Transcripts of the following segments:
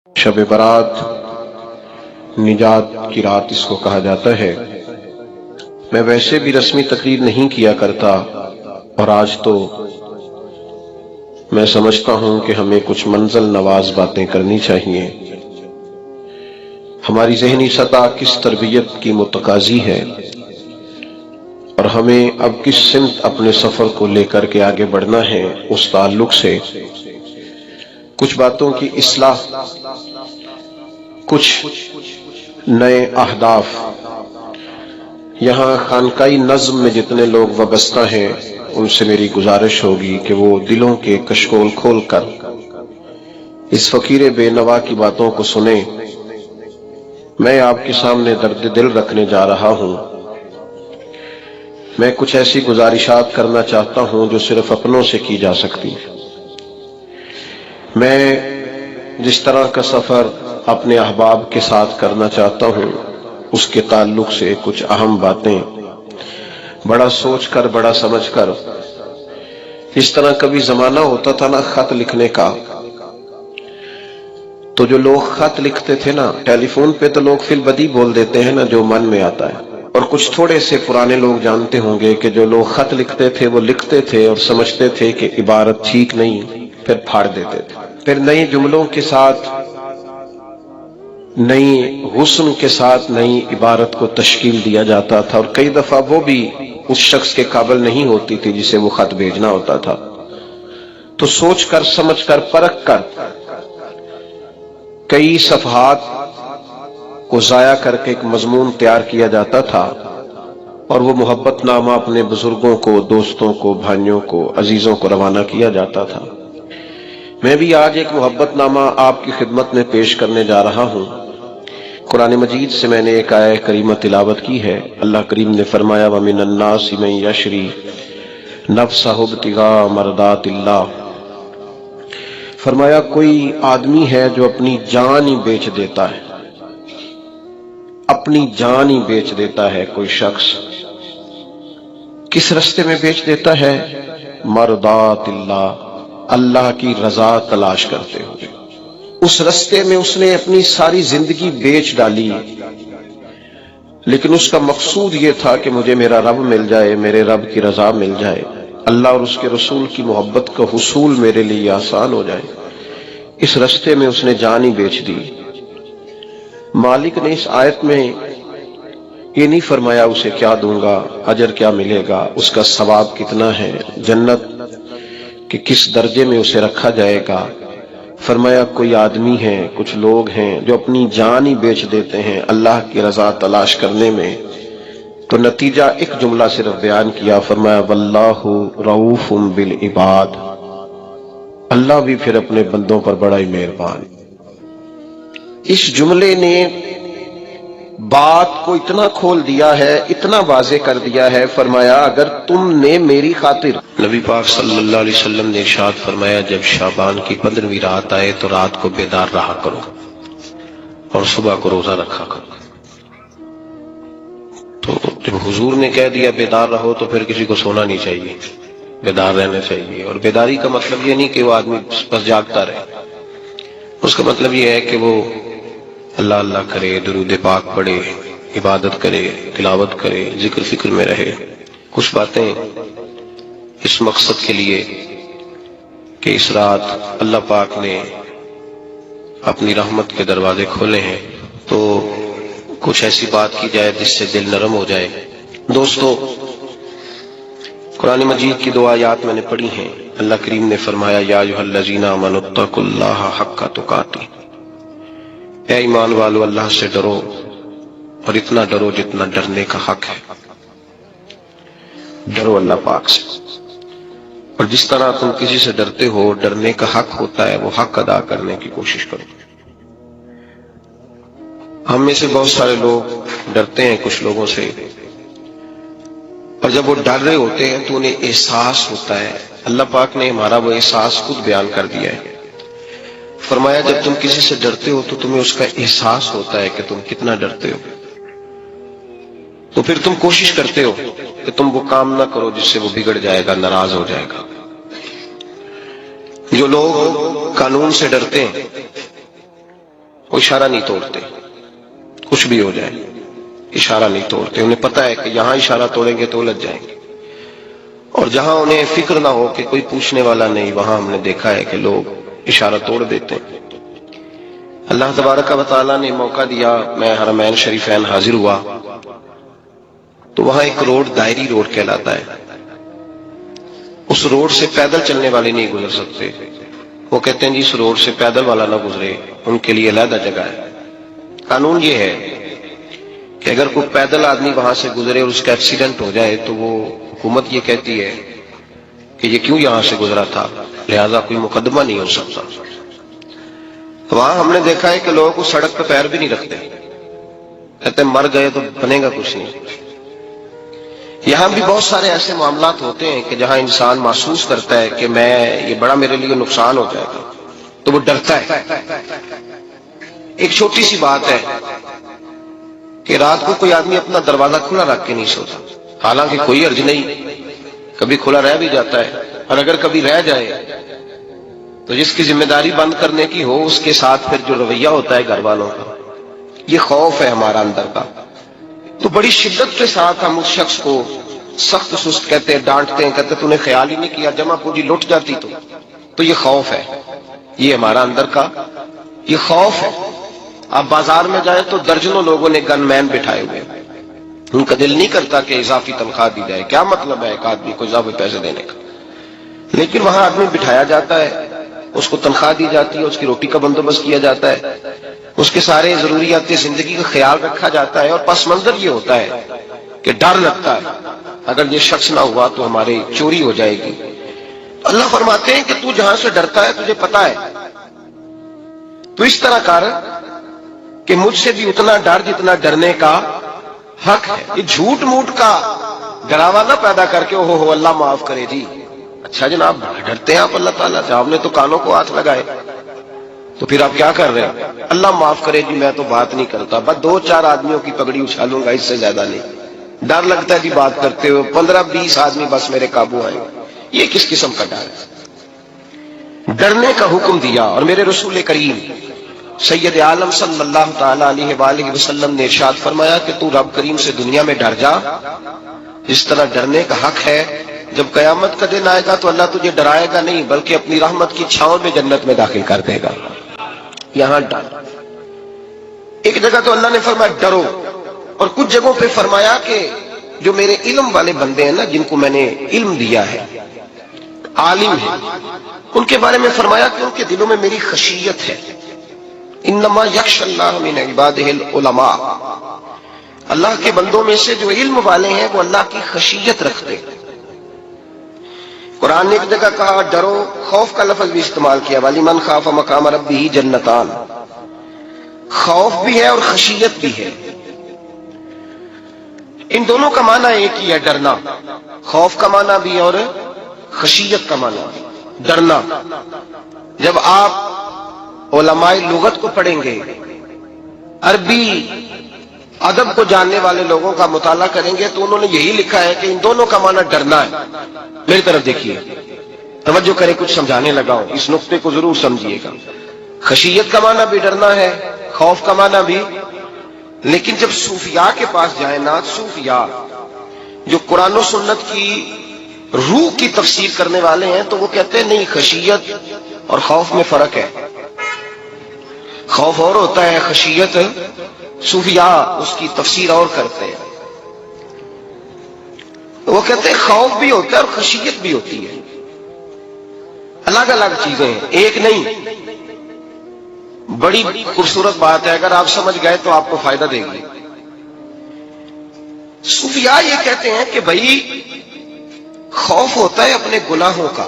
شب برات نجات کی رات اس کو کہا جاتا ہے۔ میں ویسے بھی رسمی تقریر نہیں کیا کرتا، اور آج تو میں سمجھتا ہوں کہ ہمیں کچھ منزل نواز باتیں کرنی چاہیے۔ ہماری ذہنی سطح کس تربیت کی متقاضی ہے، اور ہمیں اب کس سمت اپنے سفر کو لے کر کے آگے بڑھنا ہے، اس تعلق سے کچھ باتوں کی اصلاح، کچھ نئے اہداف۔ یہاں خانقائی نظم میں جتنے لوگ وابستہ ہیں ان سے میری گزارش ہوگی کہ وہ دلوں کے کشکول کھول کر اس فقیر بے نوا کی باتوں کو سنیں۔ میں آپ کے سامنے درد دل رکھنے جا رہا ہوں۔ میں کچھ ایسی گزارشات کرنا چاہتا ہوں جو صرف اپنوں سے کی جا سکتی۔ میں جس طرح کا سفر اپنے احباب کے ساتھ کرنا چاہتا ہوں، اس کے تعلق سے کچھ اہم باتیں بڑا سوچ کر، بڑا سمجھ کر۔ اس طرح کبھی زمانہ ہوتا تھا نا خط لکھنے کا، تو جو لوگ خط لکھتے تھے نا، ٹیلی فون پہ تو لوگ فی البدی بول دیتے ہیں نا جو من میں آتا ہے، اور کچھ تھوڑے سے پرانے لوگ جانتے ہوں گے کہ جو لوگ خط لکھتے تھے وہ لکھتے تھے اور سمجھتے تھے کہ عبارت ٹھیک نہیں، پھر پھاڑ دیتے تھے، پھر نئے جملوں کے ساتھ، نئی حسن کے ساتھ نئی عبارت کو تشکیل دیا جاتا تھا، اور کئی دفعہ وہ بھی اس شخص کے قابل نہیں ہوتی تھی جسے وہ خط بھیجنا ہوتا تھا۔ تو سوچ کر، سمجھ کر، پرکھ کر کئی صفحات کو ضائع کر کے ایک مضمون تیار کیا جاتا تھا، اور وہ محبت نامہ اپنے بزرگوں کو، دوستوں کو، بھائیوں کو، عزیزوں کو روانہ کیا جاتا تھا۔ میں بھی آج ایک محبت نامہ آپ کی خدمت میں پیش کرنے جا رہا ہوں۔ قرآن مجید سے میں نے ایک آیہ کریمہ تلاوت کی ہے۔ اللہ کریم نے فرمایا وَمِنَ النَّاسِ مَن يَشْرِي نَفْسَهُ ابْتِغَاءَ مَرْضَاتِ اللَّهِ، فرمایا کوئی آدمی ہے جو اپنی جان ہی بیچ دیتا ہے، اپنی جان ہی بیچ دیتا ہے۔ کوئی شخص کس رستے میں بیچ دیتا ہے؟ مرضات اللہ، اللہ کی رضا تلاش کرتے ہوئے۔ اس رستے میں اس نے اپنی ساری زندگی بیچ ڈالی، لیکن اس کا مقصود یہ تھا کہ مجھے میرا رب مل جائے، میرے رب کی رضا مل جائے، اللہ اور اس کے رسول کی محبت کا حصول میرے لیے آسان ہو جائے۔ اس رستے میں اس نے جان ہی بیچ دی۔ مالک نے اس آیت میں یہ نہیں فرمایا اسے کیا دوں گا، اجر کیا ملے گا، اس کا ثواب کتنا ہے، جنت کہ کس درجے میں اسے رکھا جائے گا۔ فرمایا کوئی آدمی ہے، کچھ لوگ ہیں جو اپنی جان ہی بیچ دیتے ہیں اللہ کی رضا تلاش کرنے میں۔ تو نتیجہ ایک جملہ صرف بیان کیا، فرمایا واللہ رؤوف بالعباد، اللہ بھی پھر اپنے بندوں پر بڑا ہی مہربان۔ اس جملے نے بات کو اتنا کھول دیا ہے، اتنا واضح کر دیا ہے۔ فرمایا اگر تم نے میری خاطر، نبی پاک صلی اللہ علیہ وسلم نے ارشاد فرمایا جب شعبان کی 15ویں رات آئے تو رات کو بیدار رہا کرو اور صبح کو روزہ رکھا کرو۔ تو جب حضور نے کہہ دیا بیدار رہو تو پھر کسی کو سونا نہیں چاہیے، بیدار رہنا چاہیے۔ اور بیداری کا مطلب یہ نہیں کہ وہ آدمی بس جاگتا رہے، اس کا مطلب یہ ہے کہ وہ اللہ اللہ کرے، درود پاک پڑھے، عبادت کرے، تلاوت کرے، ذکر فکر میں رہے۔ کچھ باتیں اس مقصد کے لیے کہ اس رات اللہ پاک نے اپنی رحمت کے دروازے کھولے ہیں، تو کچھ ایسی بات کی جائے جس سے دل نرم ہو جائے۔ دوستو، قرآن مجید کی 2 آیات میں نے پڑھی ہیں۔ اللہ کریم نے فرمایا یا ایھا الذین آمنوا اتقوا اللہ حق تقاتہ، اے ایمان والو اللہ سے ڈرو، اور اتنا ڈرو جتنا ڈرنے کا حق ہے۔ ڈرو اللہ پاک سے، اور جس طرح تم کسی سے ڈرتے ہو، ڈرنے کا حق ہوتا ہے، وہ حق ادا کرنے کی کوشش کرو۔ ہم میں سے بہت سارے لوگ ڈرتے ہیں کچھ لوگوں سے، اور جب وہ ڈر رہے ہوتے ہیں تو انہیں احساس ہوتا ہے۔ اللہ پاک نے ہمارا وہ احساس خود بیان کر دیا ہے۔ فرمایا جب تم کسی سے ڈرتے ہو تو تمہیں اس کا احساس ہوتا ہے کہ تم کتنا ڈرتے ہو، تو پھر تم کوشش کرتے ہو کہ تم وہ کام نہ کرو جس سے وہ بگڑ جائے گا، ناراض ہو جائے گا۔ جو لوگ قانون سے ڈرتے ہیں اشارہ نہیں توڑتے، کچھ بھی ہو جائے اشارہ نہیں توڑتے. انہیں پتا ہے کہ یہاں اشارہ توڑیں گے تو الجھ جائیں گے. اور جہاں انہیں فکر نہ ہو کہ کوئی پوچھنے والا نہیں، وہاں ہم نے دیکھا ہے کہ لوگ اشارہ توڑ دیتے ہیں. اللہ تبارک و تعالیٰ نے موقع دیا، میں حرمین شریفین حاضر ہوا تو وہاں ایک روڈ دائری روڈ کہلاتا ہے. اس روڈ سے پیدل چلنے والے نہیں گزر سکتے. وہ کہتے ہیں جی اس روڈ سے پیدل والا نہ گزرے، ان کے لیے علیحدہ جگہ ہے. قانون یہ ہے کہ اگر کوئی پیدل آدمی وہاں سے گزرے اور اس کا ایکسیڈنٹ ہو جائے تو وہ حکومت یہ کہتی ہے کہ یہ کیوں یہاں سے گزرا تھا، لہذا کوئی مقدمہ نہیں ہو سکتا. وہاں ہم نے دیکھا ہے کہ لوگ اس سڑک پہ پیر بھی نہیں رکھتے، کہتے مر گئے تو بنے گا کچھ نہیں. یہاں بھی بہت سارے ایسے معاملات ہوتے ہیں کہ جہاں انسان محسوس کرتا ہے کہ یہ بڑا میرے لیے نقصان ہو جائے گا تو وہ ڈرتا ہے. ایک چھوٹی سی بات ہے کہ رات کو کوئی آدمی اپنا دروازہ کھلا رکھ کے نہیں سوتا، حالانکہ کوئی عرض نہیں، کبھی کھلا رہ بھی جاتا ہے. اور اگر کبھی رہ جائے تو جس کی ذمہ داری بند کرنے کی ہو اس کے ساتھ پھر جو رویہ ہوتا ہے گھر والوں کا، یہ خوف ہے ہمارا اندر کا. تو بڑی شدت کے ساتھ ہم اس شخص کو سخت سست کہتے ہیں، ڈانٹتے ہیں، کہتے تو نے خیال ہی نہیں کیا، جمع پونجی لٹ جاتی تو یہ خوف ہے، یہ ہمارا اندر کا یہ خوف ہے. آپ بازار میں جائیں تو درجنوں لوگوں نے گن مین بٹھائے ہوئے، ان کا دل نہیں کرتا کہ اضافی تنخواہ دی جائے. کیا مطلب ہے ایک آدمی کو اضافی پیسے دینے کا؟ لیکن وہاں آدمی بٹھایا جاتا ہے، اس کو تنخواہ دی جاتی ہے، اس کی روٹی کا بندوبست کیا جاتا ہے، اس کے سارے ضروریات زندگی کا خیال رکھا جاتا ہے. اور پس منظر یہ ہوتا ہے کہ ڈر لگتا ہے اگر یہ شخص نہ ہوا تو ہماری چوری ہو جائے گی. اللہ فرماتے ہیں کہ تو جہاں سے ڈرتا ہے تجھے پتا ہے، تو اس طرح کر کہ مجھ سے بھی اتنا ڈر جتنا ڈرنے کا حق ہے. یہ جھوٹ موٹ کا ڈراوا نہ پیدا کر کے ہو اللہ معاف کرے جی. اچھا جناب ڈرتے ہیں آپ اللہ تعالیٰ سے، آپ نے تو کانوں کو ہاتھ لگائے، تو پھر آپ کیا کر رہے ہیں؟ اللہ معاف کرے جی میں تو بات نہیں کرتا، بس 2-4 آدمیوں کی پگڑی اچھالوں گا، اس سے زیادہ نہیں. ڈر لگتا ہے جی بات کرتے ہوئے 15-20 آدمی بس میرے قابو آئے. یہ کس قسم کا ڈر ہے؟ ڈرنے کا حکم دیا. اور میرے رسول کریم سید عالم صلی اللہ تعالی علیہ وآلہ وسلم نے ارشاد فرمایا کہ تو رب کریم سے دنیا میں ڈر جا جس طرح ڈرنے کا حق ہے. جب قیامت کا دن آئے گا تو اللہ تجھے ڈرائے گا نہیں بلکہ اپنی رحمت کی چھاؤں میں جنت میں داخل کر دے گا. یہاں ڈر. ایک جگہ تو اللہ نے فرمایا ڈرو، اور کچھ جگہوں پہ فرمایا کہ جو میرے علم والے بندے ہیں نا، جن کو میں نے علم دیا ہے، عالم ہے، ان کے بارے میں فرمایا کہ ان کے دلوں میں میری خشیت ہے. انما یخشی اللہ من عبادہ العلماء، اللہ کے بندوں میں سے جو علم والے ہیں وہ اللہ کی خشیت رکھتے ہیں. قرآن نے ایک جگہ کہا ڈرو، خوف کا لفظ بھی استعمال کیا، وَلِمَنْ خَافَ مَقَامَ رَبِّهِ جَنَّتَانِ. خوف بھی ہے اور خشیت بھی ہے. ان دونوں کا معنی ایک ہی ہے، ڈرنا. خوف کا معنی بھی اور خشیت کا معنی بھی. ڈرنا جب آپ علماء لغت کو پڑھیں گے، عربی ادب کو جاننے والے لوگوں کا مطالعہ کریں گے تو انہوں نے یہی لکھا ہے کہ ان دونوں کا معنی ڈرنا ہے. میری طرف دیکھیے، توجہ کریں، کچھ سمجھانے لگا ہوں، اس نقطے کو ضرور سمجھیے گا. خشیت کا معنی بھی ڈرنا ہے، خوف کا معنی بھی. لیکن جب صوفیاء کے پاس جائیں نا، صوفیاء جو قرآن و سنت کی روح کی تفسیر کرنے والے ہیں، تو وہ کہتے ہیں نہیں، خشیت اور خوف میں فرق ہے. خوف اور ہوتا ہے، خشیت صوفیاء اس کی تفسیر اور کرتے ہیں. وہ کہتے ہیں خوف بھی ہوتا ہے اور خشیت بھی ہوتی ہے، الگ الگ چیزیں ہیں، ایک نہیں. بڑی خوبصورت بات ہے، اگر آپ سمجھ گئے تو آپ کو فائدہ دے گی. صوفیاء یہ کہتے ہیں کہ بھائی خوف ہوتا ہے اپنے گناہوں کا،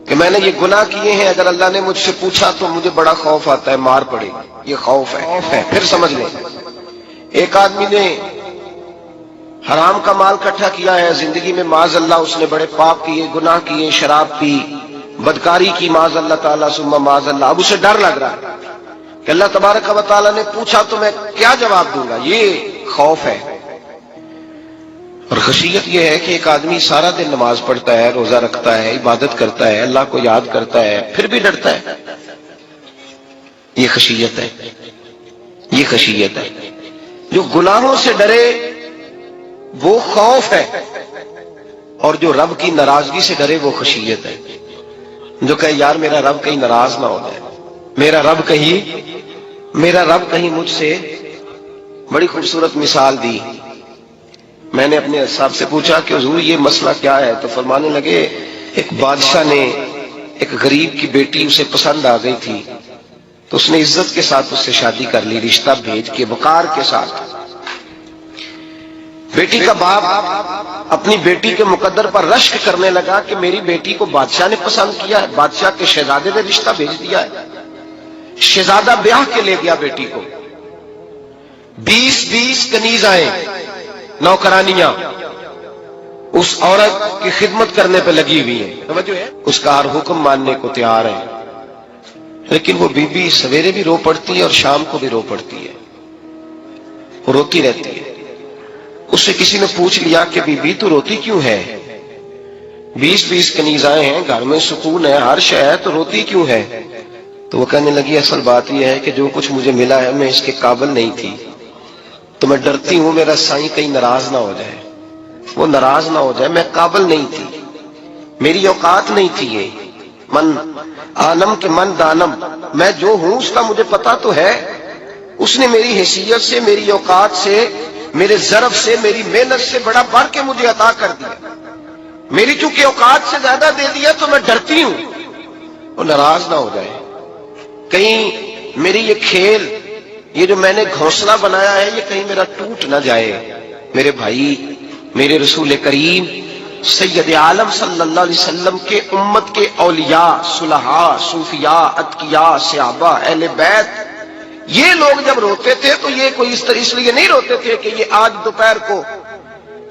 کہ میں نے یہ گناہ کیے ہیں، اگر اللہ نے مجھ سے پوچھا تو مجھے بڑا خوف آتا ہے مار پڑے گی، یہ خوف ہے. پھر سمجھ لیں، ایک آدمی نے حرام کا مال اکٹھا کیا ہے زندگی میں، معاذ اللہ اس نے بڑے پاپ کیے، گناہ کیے، شراب پی، بدکاری کی، معاذ اللہ تعالیٰ ثم معاذ اللہ. اب اسے ڈر لگ رہا ہے کہ اللہ تبارک و تعالیٰ نے پوچھا تو میں کیا جواب دوں گا. یہ خوف ہے. اور خشیت یہ ہے کہ ایک آدمی سارا دن نماز پڑھتا ہے، روزہ رکھتا ہے، عبادت کرتا ہے، اللہ کو یاد کرتا ہے، پھر بھی ڈرتا ہے. یہ خشیت ہے، یہ خشیت ہے۔ جو گناہوں سے ڈرے وہ خوف ہے، اور جو رب کی ناراضگی سے ڈرے وہ خشیت ہے۔ جو کہے یار میرا رب کہیں ناراض نہ ہو جائے، میرا رب کہیں مجھ سے۔ بڑی خوبصورت مثال دی۔ میں نے اپنے صاحب سے پوچھا کہ حضور یہ مسئلہ کیا ہے، تو فرمانے لگے ایک بادشاہ نے ایک غریب کی بیٹی اسے پسند آ گئی تھی، تو اس نے عزت کے ساتھ اس سے شادی کر لی، رشتہ بھیج کے وقار کے ساتھ۔ بیٹی کا باپ اپنی بیٹی کے مقدر پر رشک کرنے لگا کہ میری بیٹی کو بادشاہ نے پسند کیا ہے، بادشاہ کے شہزادے نے رشتہ بھیج دیا ہے۔ شہزادہ بیاہ کے لے گیا بیٹی کو، 20 کنیزائیں نوکرانیاں اس عورت کی خدمت کرنے پہ لگی ہوئی ہیں، اس کا ہر حکم ماننے کو تیار ہے، لیکن وہ بی بی سویرے بھی رو پڑتی ہے اور شام کو بھی رو پڑتی ہے، وہ روتی رہتی ہے۔ اس سے کسی نے پوچھ لیا کہ بی بی تو روتی کیوں ہے؟ 20 کنیزائیں ہیں، گھر میں سکون ہے، ہر شے ہے، تو روتی کیوں ہے؟ تو وہ کہنے لگی اصل بات یہ ہے کہ جو کچھ مجھے ملا ہے میں اس کے قابل نہیں تھی، تو میں ڈرتی ہوں میرا سائیں کہیں ناراض نہ ہو جائے، وہ ناراض نہ ہو جائے، میں قابل نہیں تھی، میری اوقات نہیں تھی۔ یہ من عالم کے من دانم، میں جو ہوں اس کا مجھے پتا تو ہے، اس نے میری حیثیت سے، میری اوقات سے، میرے ضرب سے، میری محنت سے بڑا بڑھ کے مجھے عطا کر دیا، میری چونکہ اوقات سے زیادہ دے دیا تو میں ڈرتی ہوں وہ ناراض نہ ہو جائے، کہیں میری یہ کھیل، یہ جو میں نے گھونسلہ بنایا ہے، یہ کہیں میرا ٹوٹ نہ جائے۔ میرے بھائی، میرے رسول کریم سید عالم صلی اللہ علیہ وسلم کے امت کے اولیاء، صلحاء، صوفیاء، اتقیاء، صحابہ، اہل بیت، یہ لوگ جب روتے تھے تو یہ کوئی اس لیے نہیں روتے تھے کہ یہ آج دوپہر کو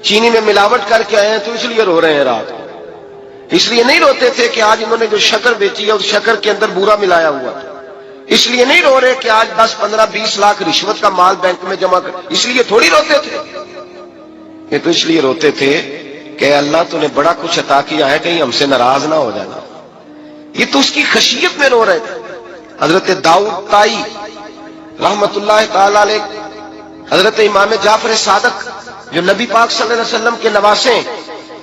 چینی میں ملاوٹ کر کے آئے ہیں تو اس لیے رو رہے ہیں رات کو، اس لیے نہیں روتے تھے کہ آج انہوں نے جو شکر بیچی ہے اس شکر کے اندر بورا ملایا ہوا تھا، اس لیے نہیں رو رہے کہ آج 10، 15، 20 لاکھ رشوت کا مال بینک میں جمع کر، اس لیے تھوڑی روتے تھے، یہ تو اس لیے روتے تھے کہ اللہ تو نے بڑا کچھ عطا کیا ہے، کہیں ہم سے ناراض نہ ہو جانا۔ یہ تو اس کی خشیت میں رو رہے تھے۔ حضرت داؤد طائی رحمت اللہ تعالی علیہ، حضرت امام جعفر صادق جو نبی پاک صلی اللہ علیہ وسلم کے نواسے،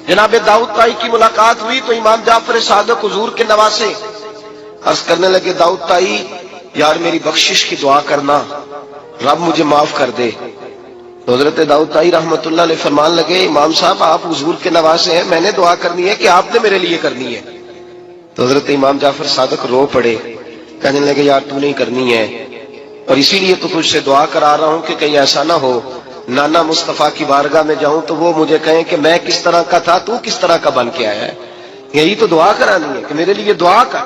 جناب داؤد طائی کی ملاقات ہوئی تو امام جعفر صادق حضور کے نواسے عرض کرنے لگے داؤد طائی یار میری بخشش کی دعا کرنا، رب مجھے معاف کر دے۔ تو حضرت داؤد طائی رحمت اللہ علیہ فرمان لگے امام صاحب آپ حضور کے نواسے ہیں، میں نے دعا کرنی ہے کہ آپ نے میرے لیے کرنی ہے؟ تو حضرت امام جعفر صادق رو پڑے، کہنے لگے یار تو نہیں کرنی ہے، اور اسی لیے تو تجھ سے دعا کرا رہا ہوں کہ کہیں ایسا نہ ہو نانا مصطفیٰ کی بارگاہ میں جاؤں تو وہ مجھے کہیں کہ میں کس طرح کا تھا تو کس طرح کا بن کے آیا ہے۔ یہی تو دعا کرانی ہے کہ میرے لیے دعا کر۔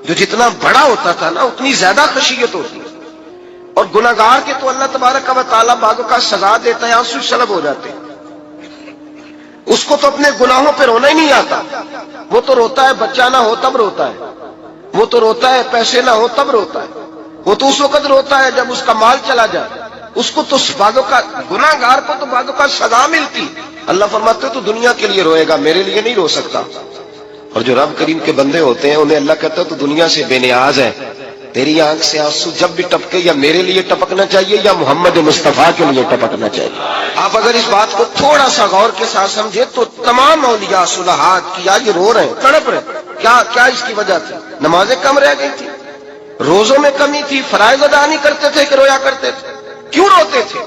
جو جتنا بڑا ہوتا تھا نا اتنی زیادہ خشیت ہوتی ہے، اور گناہگار کے تو اللہ تبارک و تعالیٰ بعضوں کا سزا دیتا ہے، آنسو سلب ہو جاتے ہیں، اس کو تو اپنے گناہوں پہ رونا ہی نہیں آتا، وہ تو روتا ہے بچہ نہ ہو تب روتا ہے، وہ تو روتا ہے پیسے نہ ہو تب روتا ہے، وہ تو اس وقت روتا ہے جب اس کا مال چلا جائے، اس کو تو بعضوں کا گناہگار کو تو بعضوں کا سزا ملتی، اللہ فرماتے تو دنیا کے لیے روئے گا، میرے لیے نہیں رو سکتا۔ اور جو رب کریم کے بندے ہوتے ہیں انہیں اللہ کہتا ہے تو دنیا سے بے نیاز ہے، تیری آنکھ سے آنسو جب بھی ٹپکے یا میرے لیے ٹپکنا چاہیے یا محمد مصطفیٰ کے لیے ٹپکنا چاہیے۔ آپ اگر اس بات کو تھوڑا سا غور کے ساتھ سمجھے تو تمام اولیاء صلحاء کیا یہ رو رہے ہیں، تڑپ رہے ہیں، کیا اس کی وجہ تھی؟ نمازیں کم رہ گئی تھی، روزوں میں کمی تھی، فرائض ادا نہیں کرتے تھے کہ رویا کرتے تھے؟ کیوں روتے تھے؟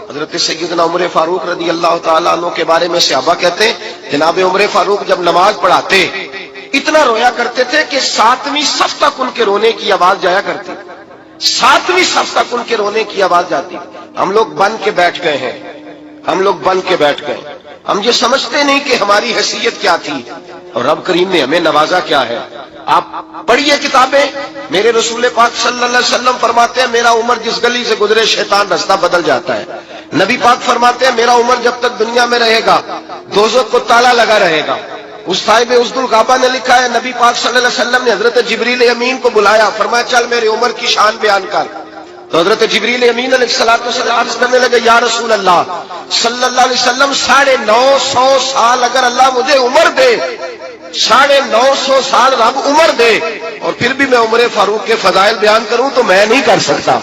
حضرت سیدنا عمر فاروق رضی اللہ تعالیٰ عنہ کے بارے میں صحابہ کہتے ہیں جناب عمر فاروق جب نماز پڑھاتے اتنا رویا کرتے تھے کہ 7ویں صف تک ان کے رونے کی آواز جایا کرتی، 7ویں صف تک ان کے رونے کی آواز جاتی۔ ہم لوگ بن کے بیٹھ گئے ہیں، ہم لوگ بن کے بیٹھ گئے، ہم یہ سمجھتے نہیں کہ ہماری حیثیت کیا تھی اور رب کریم نے ہمیں نوازا کیا ہے۔ آپ پڑھیے کتابیں، میرے رسول پاک صلی اللہ علیہ وسلم فرماتے ہیں میرا عمر جس گلی سے گزرے شیطان رستہ بدل جاتا ہے۔ نبی پاک فرماتے ہیں میرا عمر جب تک دنیا میں رہے گا دوزخ کو تالا لگا رہے گا۔ اس صاحب اسد الغابہ نے لکھا ہے نبی پاک صلی اللہ علیہ وسلم نے حضرت جبریل امین کو بلایا، فرمایا چل میرے عمر کی شان بیان کر۔ تو حضرت جبریل امین علیہ السلام عرض کرنے لگے یا رسول اللہ صلی اللہ علیہ وسلم 950 سال اگر اللہ مجھے عمر دے، 950 سال رب عمر دے اور پھر بھی میں عمر فاروق کے فضائل بیان کروں تو میں نہیں کر سکتا،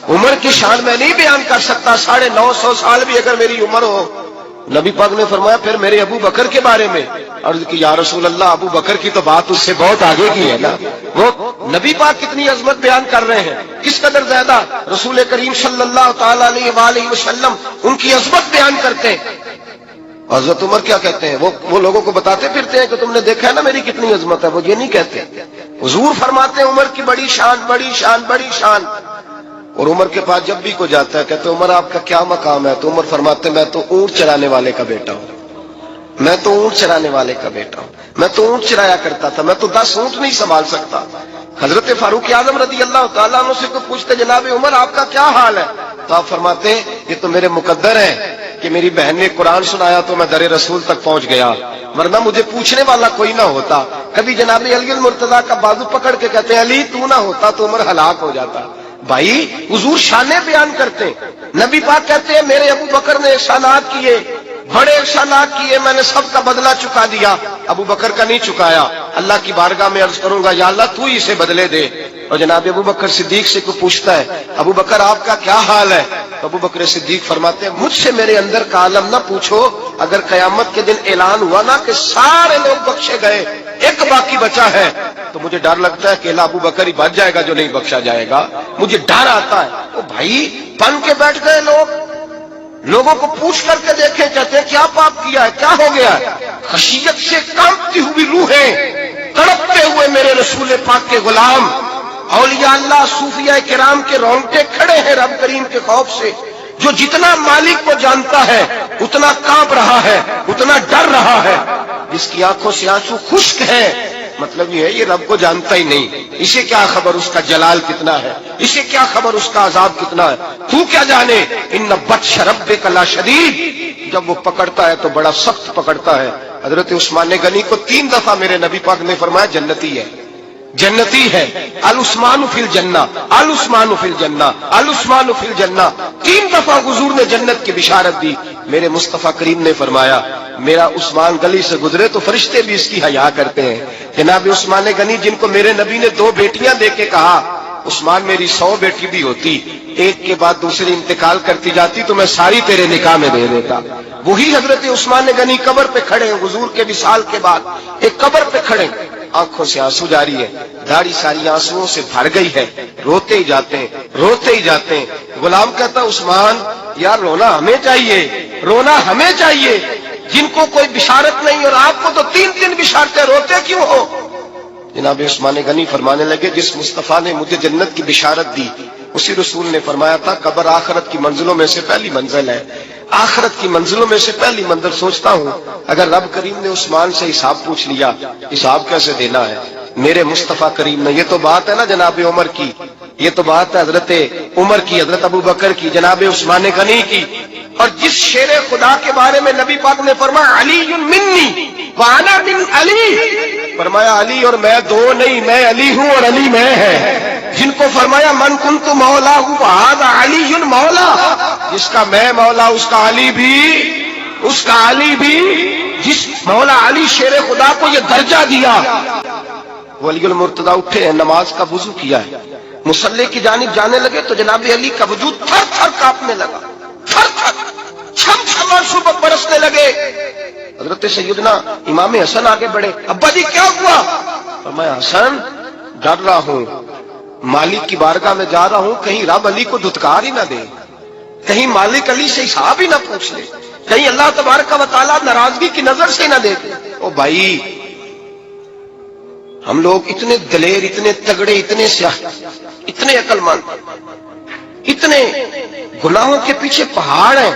عمر کی شان میں نہیں بیان کر سکتا، 950 سال بھی اگر میری عمر ہو۔ نبی پاک نے فرمایا پھر میرے ابو بکر کے بارے میں، عرض کی یا رسول اللہ ابو بکر کی تو بات اس سے بہت آگے کی ہے نا، وہ نبی پاک کتنی عظمت بیان کر رہے ہیں، کس قدر زیادہ رسول کریم صلی اللہ تعالی علیہ وآلہ وسلم ان کی عظمت بیان کرتے ہیں۔ حضرت عمر کیا کہتے ہیں، وہ لوگوں کو بتاتے پھرتے ہیں کہ تم نے دیکھا ہے نا میری کتنی عظمت ہے، وہ یہ نہیں کہتے، حضور فرماتے ہیں عمر کی بڑی شان بڑی شان بڑی شان۔ اور عمر کے پاس جب بھی کوئی جاتا ہے کہتے عمر آپ کا کیا مقام ہے، تو عمر فرماتے میں تو اونٹ چرانے والے کا بیٹا ہوں، میں تو اونٹ چرانے والے کا بیٹا ہوں، میں تو اونٹ چرایا کرتا تھا، میں تو 10 اونٹ نہیں سنبھال سکتا۔ حضرت فاروق اعظم رضی اللہ تعالیٰ عنہ سے کوئی پوچھتے جناب عمر آپ کا کیا حال ہے، تو آپ فرماتے ہیں یہ تو میرے مقدر ہے کہ میری بہن نے قرآن سنایا تو میں در رسول تک پہنچ گیا، ورنہ مجھے پوچھنے والا کوئی نہ ہوتا۔ کبھی جناب علی المرتضیٰ کا بازو پکڑ کے کہتے ہیں علی تو نہ ہوتا تو عمر ہلاک ہو جاتا۔ بھائی حضور شانیں بیان کرتے ہیں، نبی پاک کہتے ہیں میرے ابو بکر نے احسانات کیے، بڑے احسانات کیے، میں نے سب کا بدلہ چکا دیا، ابو بکر کا نہیں چکایا، اللہ کی بارگاہ میں عرض کروں گا یا اللہ تو ہی اسے بدلے دے۔ اور جناب ابو بکر صدیق سے کوئی پوچھتا ہے ابو بکر آپ کا کیا حال ہے، تو ابو بکر صدیق فرماتے ہیں مجھ سے میرے اندر کا عالم نہ پوچھو، اگر قیامت کے دن اعلان ہوا نا کہ سارے لوگ بخشے گئے ایک باقی بچا ہے تو مجھے ڈر لگتا ہے کہ ابو بکر ہی بچ جائے گا جو نہیں بخشا جائے گا، مجھے ڈر آتا ہے۔ تو بھائی بن کے بیٹھ گئے لوگ، لوگوں کو پوچھ کر کے دیکھیں، کہتے ہیں کیا پاپ کیا ہے، کیا ہو گیا ہے، خشیت سے کانپتی ہوئی روحیں، تڑپتے ہوئے میرے رسول پاک کے غلام، اولیاء اللہ صوفیاء کرام کے رونگٹے کھڑے ہیں رب کریم کے خوف سے، جو جتنا مالک کو جانتا ہے اتنا کانپ رہا ہے، اتنا ڈر رہا ہے، جس کی آنکھوں سے آنسو خشک ہے، مطلب یہ ہے یہ رب کو جانتا ہی نہیں، اسے کیا خبر اس کا جلال کتنا ہے، اسے کیا خبر اس کا عذاب کتنا ہے، تو کیا جانے ان بطش ربک لشدید، جب وہ پکڑتا ہے تو بڑا سخت پکڑتا ہے۔ حضرت عثمان غنی کو 3 دفعہ میرے نبی پاک نے فرمایا جنتی ہے، جنتی ہے، العثمان فی الجنہ، العثمان فی الجنہ، العثمان فی الجنہ، 3 دفعہ حضور نے جنت کی بشارت دی۔ میرے مصطفیٰ کریم نے فرمایا میرا عثمان گلی سے گزرے تو فرشتے بھی اس کی حیا کرتے ہیں۔ جناب عثمان غنی جن کو میرے نبی نے 2 بیٹیاں دے کے کہا عثمان میری 100 بیٹی بھی ہوتی، ایک کے بعد دوسری انتقال کرتی جاتی تو میں ساری تیرے نکاح میں دے دیتا، وہی حضرت عثمان غنی قبر پہ کھڑے ہیں حضور کے وصال کے بعد، ایک قبر پہ کھڑے، آنکھوں سے آنسو جاری ہے، داڑھی ساری آنسوؤں سے بھر گئی ہے، روتے ہی جاتے ہیں، روتے ہی جاتے ہیں۔ غلام کہتا عثمان یار رونا ہمیں چاہیے، رونا ہمیں چاہیے، جن کو کوئی بشارت نہیں اور آپ کو تو 3 بشارتیں، روتے کیوں ہو؟ جناب عثمان غنی فرمانے لگے جس مصطفیٰ نے مجھے جنت کی بشارت دی اسی رسول نے فرمایا تھا قبر آخرت کی منزلوں میں سے پہلی منزل ہے، آخرت کی منزلوں میں سے پہلی منزل۔ سوچتا ہوں اگر رب کریم نے عثمان سے حساب پوچھ لیا حساب کیسے دینا ہے، میرے مصطفیٰ کریم نے، یہ تو بات ہے نا جناب عمر کی، یہ تو بات ہے حضرت عمر کی، حضرت ابو بکر کی، جناب عثمان غنی کی، اور جس شیر خدا کے بارے میں نبی پاک نے فرمایا علی منی وانا من علی، فرمایا علی اور میں 2 نہیں، میں علی ہوں اور علی میں ہے، جن کو فرمایا من کنت مولا ہوں وہذا علی مولا، جس کا میں مولا اس کا علی بھی، اس کا علی بھی، جس مولا علی شیر خدا کو یہ درجہ دیا۔ وہ علی المرتضیٰ اٹھے ہیں، نماز کا وضو کیا ہے، مصلی کی جانب جانے لگے تو جناب علی کا وجود تھر تھر کانپنے لگا، تھر تھر چھم چھم آنسو برسنے لگے۔ حضرت سیدنا امام حسن آگے بڑھے، ابا جی کیا ہوا؟ فرمایا حسن ڈر رہا ہوں، مالک کی بارگاہ میں جا رہا ہوں، کہیں رب علی کو دھتکار ہی نہ دے، کہیں مالک علی سے حساب ہی نہ پوچھ لے، کہیں اللہ تبارک و تعالیٰ ناراضگی کی نظر سے نہ دیکھے۔ او بھائی ہم لوگ اتنے دلیر، اتنے تگڑے، اتنے سیاہ، اتنے عقل مند، اتنے گناہوں کے پیچھے پہاڑ ہیں،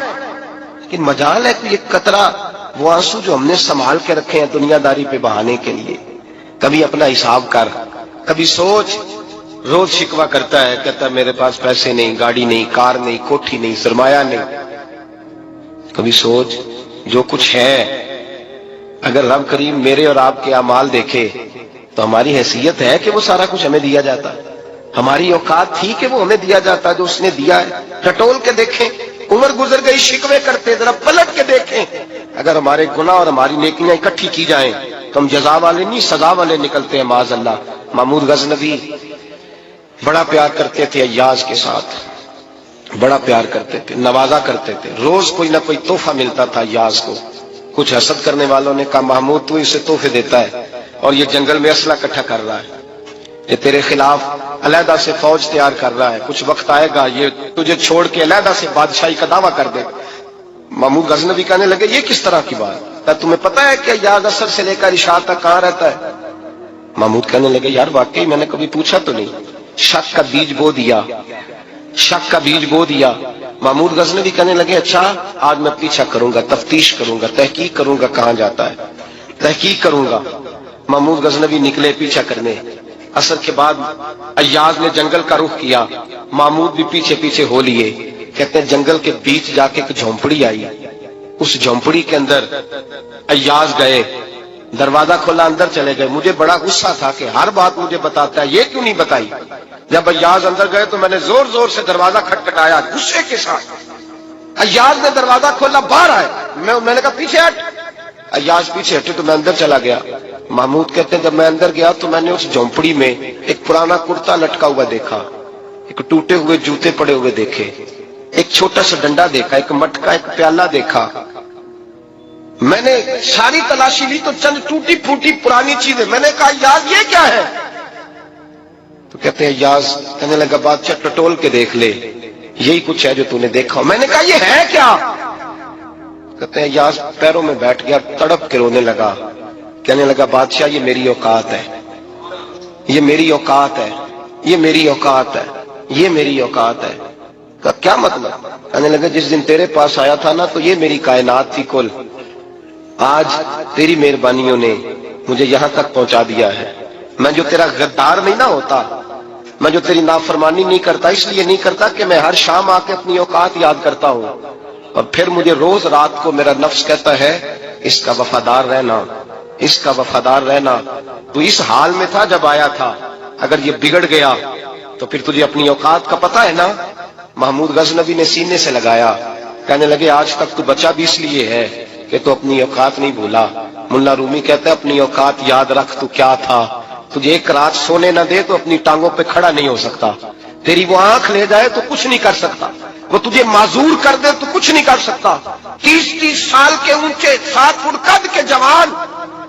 لیکن مجال ہے کوئی ایک قطرہ وہ آنسو جو ہم نے سنبھال کے رکھے ہیں دنیا داری پہ بہانے کے لیے۔ کبھی اپنا حساب کر، کبھی سوچ، روز شکوہ کرتا ہے، کہتا ہے میرے پاس پیسے نہیں، گاڑی نہیں، کار نہیں، کوٹھی نہیں، سرمایہ نہیں۔ کبھی سوچ جو کچھ ہے اگر رب کریم میرے اور آپ کے اعمال دیکھے تو ہماری حیثیت ہے کہ وہ سارا کچھ ہمیں دیا جاتا، ہماری اوقات تھی کہ وہ ہمیں دیا جاتا جو اس نے دیا ہے۔ ٹٹول کے دیکھیں، عمر گزر گئی، شکوے کرتے، ذرا پلٹ کے دیکھیں، اگر ہمارے گناہ اور ہماری نیکیاں اکٹھی کی جائیں تم جزا والے نہیں سزا والے نکلتے ہیں معاذ اللہ۔ محمود غزنوی بڑا پیار کرتے تھے ایاز کے ساتھ، بڑا پیار کرتے تھے، نوازا کرتے تھے، روز کوئی نہ کوئی تحفہ ملتا تھا ایاز کو۔ کچھ حسد کرنے والوں نے کہا محمود تو اسے تحفے دیتا ہے اور یہ جنگل میں اسلحہ اکٹھا کر رہا ہے، یہ تیرے خلاف علیحدہ سے فوج تیار کر رہا ہے، کچھ وقت آئے گا یہ تجھے چھوڑ کے علیحدہ سے بادشاہی کا دعویٰ کر دے۔ محمود غزنوی کہنے لگے یہ کس طرح کی بات ہے، تمہیں پتہ ہے کہ ایاز اثر سے لے کر عشاء تک کہاں رہتا ہے؟ محمود کہنے لگے یار واقعی میں نے کبھی پوچھا تو نہیں، شک کا بیج بو دیا، شک کا بیج بو دیا۔ محمود غزنوی کہنے لگے اچھا آج میں پیچھا کروں گا، تفتیش کروں گا، تحقیق کروں گا کہاں جاتا ہے، تحقیق کروں گا۔ محمود غزنوی نکلے پیچھا کرنے۔ عصر کے بعد ایاز نے جنگل کا رخ کیا، محمود بھی پیچھے پیچھے ہو لیے۔ کہتے ہیں جنگل کے بیچ جا کے ایک جھونپڑی آئی، اس جھونپڑی کے اندر ایاز گئے، دروازہ کھولا اندر چلے گئے۔ مجھے بڑا غصہ تھا کہ ہر بات مجھے بتاتا ہے، یہ کیوں نہیں بتائی؟ جب ایاز اندر گئے تو میں نے زور زور سے دروازہ کھٹکھٹایا غصے کے ساتھ۔ ایاز نے دروازہ کھولا، باہر آئے، میں نے کہا پیچھے ہٹ۔ ایاز پیچھے ہٹے تو میں اندر چلا گیا۔ محمود کہتے ہیں جب میں اندر گیا تو میں نے اس جھونپڑی میں ایک پرانا کرتا لٹکا ہوا دیکھا، ایک ٹوٹے ہوئے جوتے پڑے ہوئے دیکھے، ایک چھوٹا سا ڈنڈا دیکھا، ایک مٹکا، ایک پیالہ دیکھا۔ میں نے ساری تلاشی لی تو چند ٹوٹی پھوٹی پرانی چیزیں۔ میں نے کہا ایاز یہ کیا ہے؟ تو کہتے ہیں ایاز کہنے لگا بادشاہ ٹٹول کے دیکھ لے، یہی کچھ ہے جو تو نے دیکھا۔ میں نے کہا یہ ہے کیا؟ کہتے ہیں ایاز پیروں میں بیٹھ گیا، تڑپ کے رونے لگا، کہنے لگا بادشاہ یہ میری اوقات ہے، یہ میری اوقات ہے، یہ میری اوقات ہے، یہ میری اوقات ہے۔ کہا کیا مطلب؟ کہنے لگا جس دن تیرے پاس آیا تھا نا تو یہ میری کائنات تھی کل، آج تیری مہربانیوں نے مجھے یہاں تک پہنچا دیا ہے۔ میں جو تیرا غدار نہیں نہ ہوتا، میں جو تیری نافرمانی نہیں کرتا، اس لیے نہیں کرتا کہ میں ہر شام آ کے اپنی اوقات یاد کرتا ہوں، اور پھر مجھے روز رات کو میرا نفس کہتا ہے اس کا وفادار رہنا، اس کا وفادار رہنا۔ تو اس حال میں تھا جب آیا تھا، اگر یہ بگڑ گیا تو پھر تجھے اپنی اوقات کا پتہ ہے نا۔ محمود غزنوی نے سینے سے لگایا، کہنے لگے آج تک تو بچا بھی اس لیے ہے کہ تو اپنی اوقات نہیں بھولا۔ ملا رومی کہتا ہے اپنی اوقات یاد رکھ، تو کیا تھا، تجھے ایک رات سونے نہ دے تو اپنی ٹانگوں پہ کھڑا نہیں ہو سکتا، تیری وہ آنکھ لے جائے تو کچھ نہیں کر سکتا، وہ تجھے معذور کر دے تو کچھ نہیں کر سکتا۔ 30 سال کے اونچے 7 فٹ قد کے جوان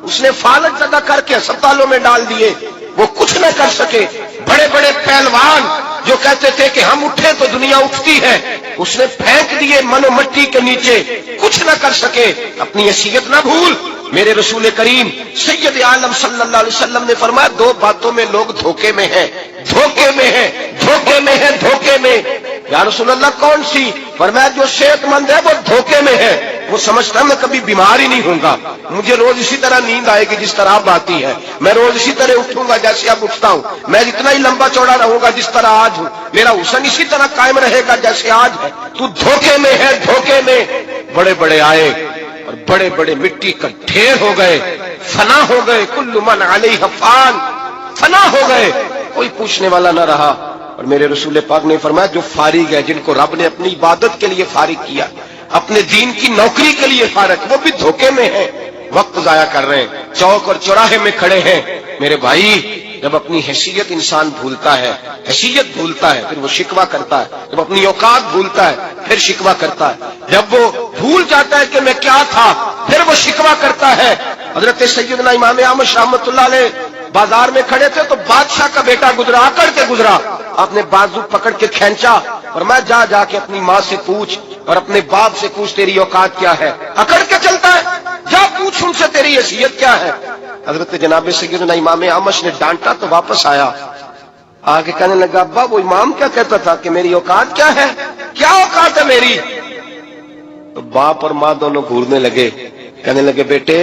اس نے فالج زدہ کر کے ہسپتالوں میں ڈال دیے، وہ کچھ نہ کر سکے۔ بڑے بڑے پہلوان جو کہتے تھے کہ ہم اٹھے تو دنیا اٹھتی ہے، اس نے پھینک دیے من و مٹی کے نیچے، کچھ نہ کر سکے۔ اپنی حیثیت نہ بھول۔ میرے رسول کریم سید عالم صلی اللہ علیہ وسلم نے فرمایا 2 باتوں میں لوگ دھوکے میں ہیں، دھوکے میں ہیں، دھوکے میں ہیں، دھوکے میں۔ یا رسول اللہ کون سی؟ فرمایا جو صحت مند ہے وہ دھوکے میں ہے، وہ سمجھتا ہے میں کبھی بیمار ہی نہیں ہوں گا، مجھے روز اسی طرح نیند آئے گی جس طرح اب آتی ہے، میں روز اسی طرح اٹھوں گا جیسے اب اٹھتا ہوں، میں اتنا ہی لمبا چوڑا رہوں گا جس طرح آج ہوں، میرا حسن اسی طرح قائم رہے گا جیسے آج ہے۔ تو دھوکے میں ہے، دھوکے میں۔ بڑے بڑے آئے اور بڑے بڑے مٹی کا ڈھیر ہو گئے، فنا ہو گئے، کل من علیہ فان، فنا ہو گئے، کوئی پوچھنے والا نہ رہا۔ اور میرے رسول پاک نے فرمایا جو فارغ ہے، جن کو رب نے اپنی عبادت کے لیے فارغ کیا، اپنے دین کی نوکری کے لیے فارغ، وہ بھی دھوکے میں ہیں، وقت ضائع کر رہے ہیں، چوک اور چوراہے میں کھڑے ہیں۔ میرے بھائی جب اپنی حیثیت انسان بھولتا ہے، حیثیت بھولتا ہے، پھر وہ شکوہ کرتا ہے، جب اپنی اوقات بھولتا ہے پھر شکوہ کرتا ہے، جب وہ بھول جاتا ہے کہ میں کیا تھا پھر وہ شکوہ کرتا ہے۔ حضرت سیدنا امام احمد رحمۃ اللہ علیہ بازار میں کھڑے تھے تو بادشاہ کا بیٹا گزرا، اکڑ کے گزرا، آپ نے بازو پکڑ کے کھینچا اور میں جا کے اپنی ماں سے پوچھ اور اپنے باپ سے پوچھ تیری اوقات کیا ہے، اکڑ کے چلتا ہے، جا پوچھ ان سے تیری حیثیت کیا ہے۔ حضرت جناب سیدنا امام احمد نے ڈانٹا تو واپس آیا، آگے کہنے لگا ابا وہ امام کیا کہتا تھا کہ میری اوقات کیا ہے، کیا اوقات ہے میری؟ تو باپ اور ماں دونوں گھورنے لگے، کہنے لگے بیٹے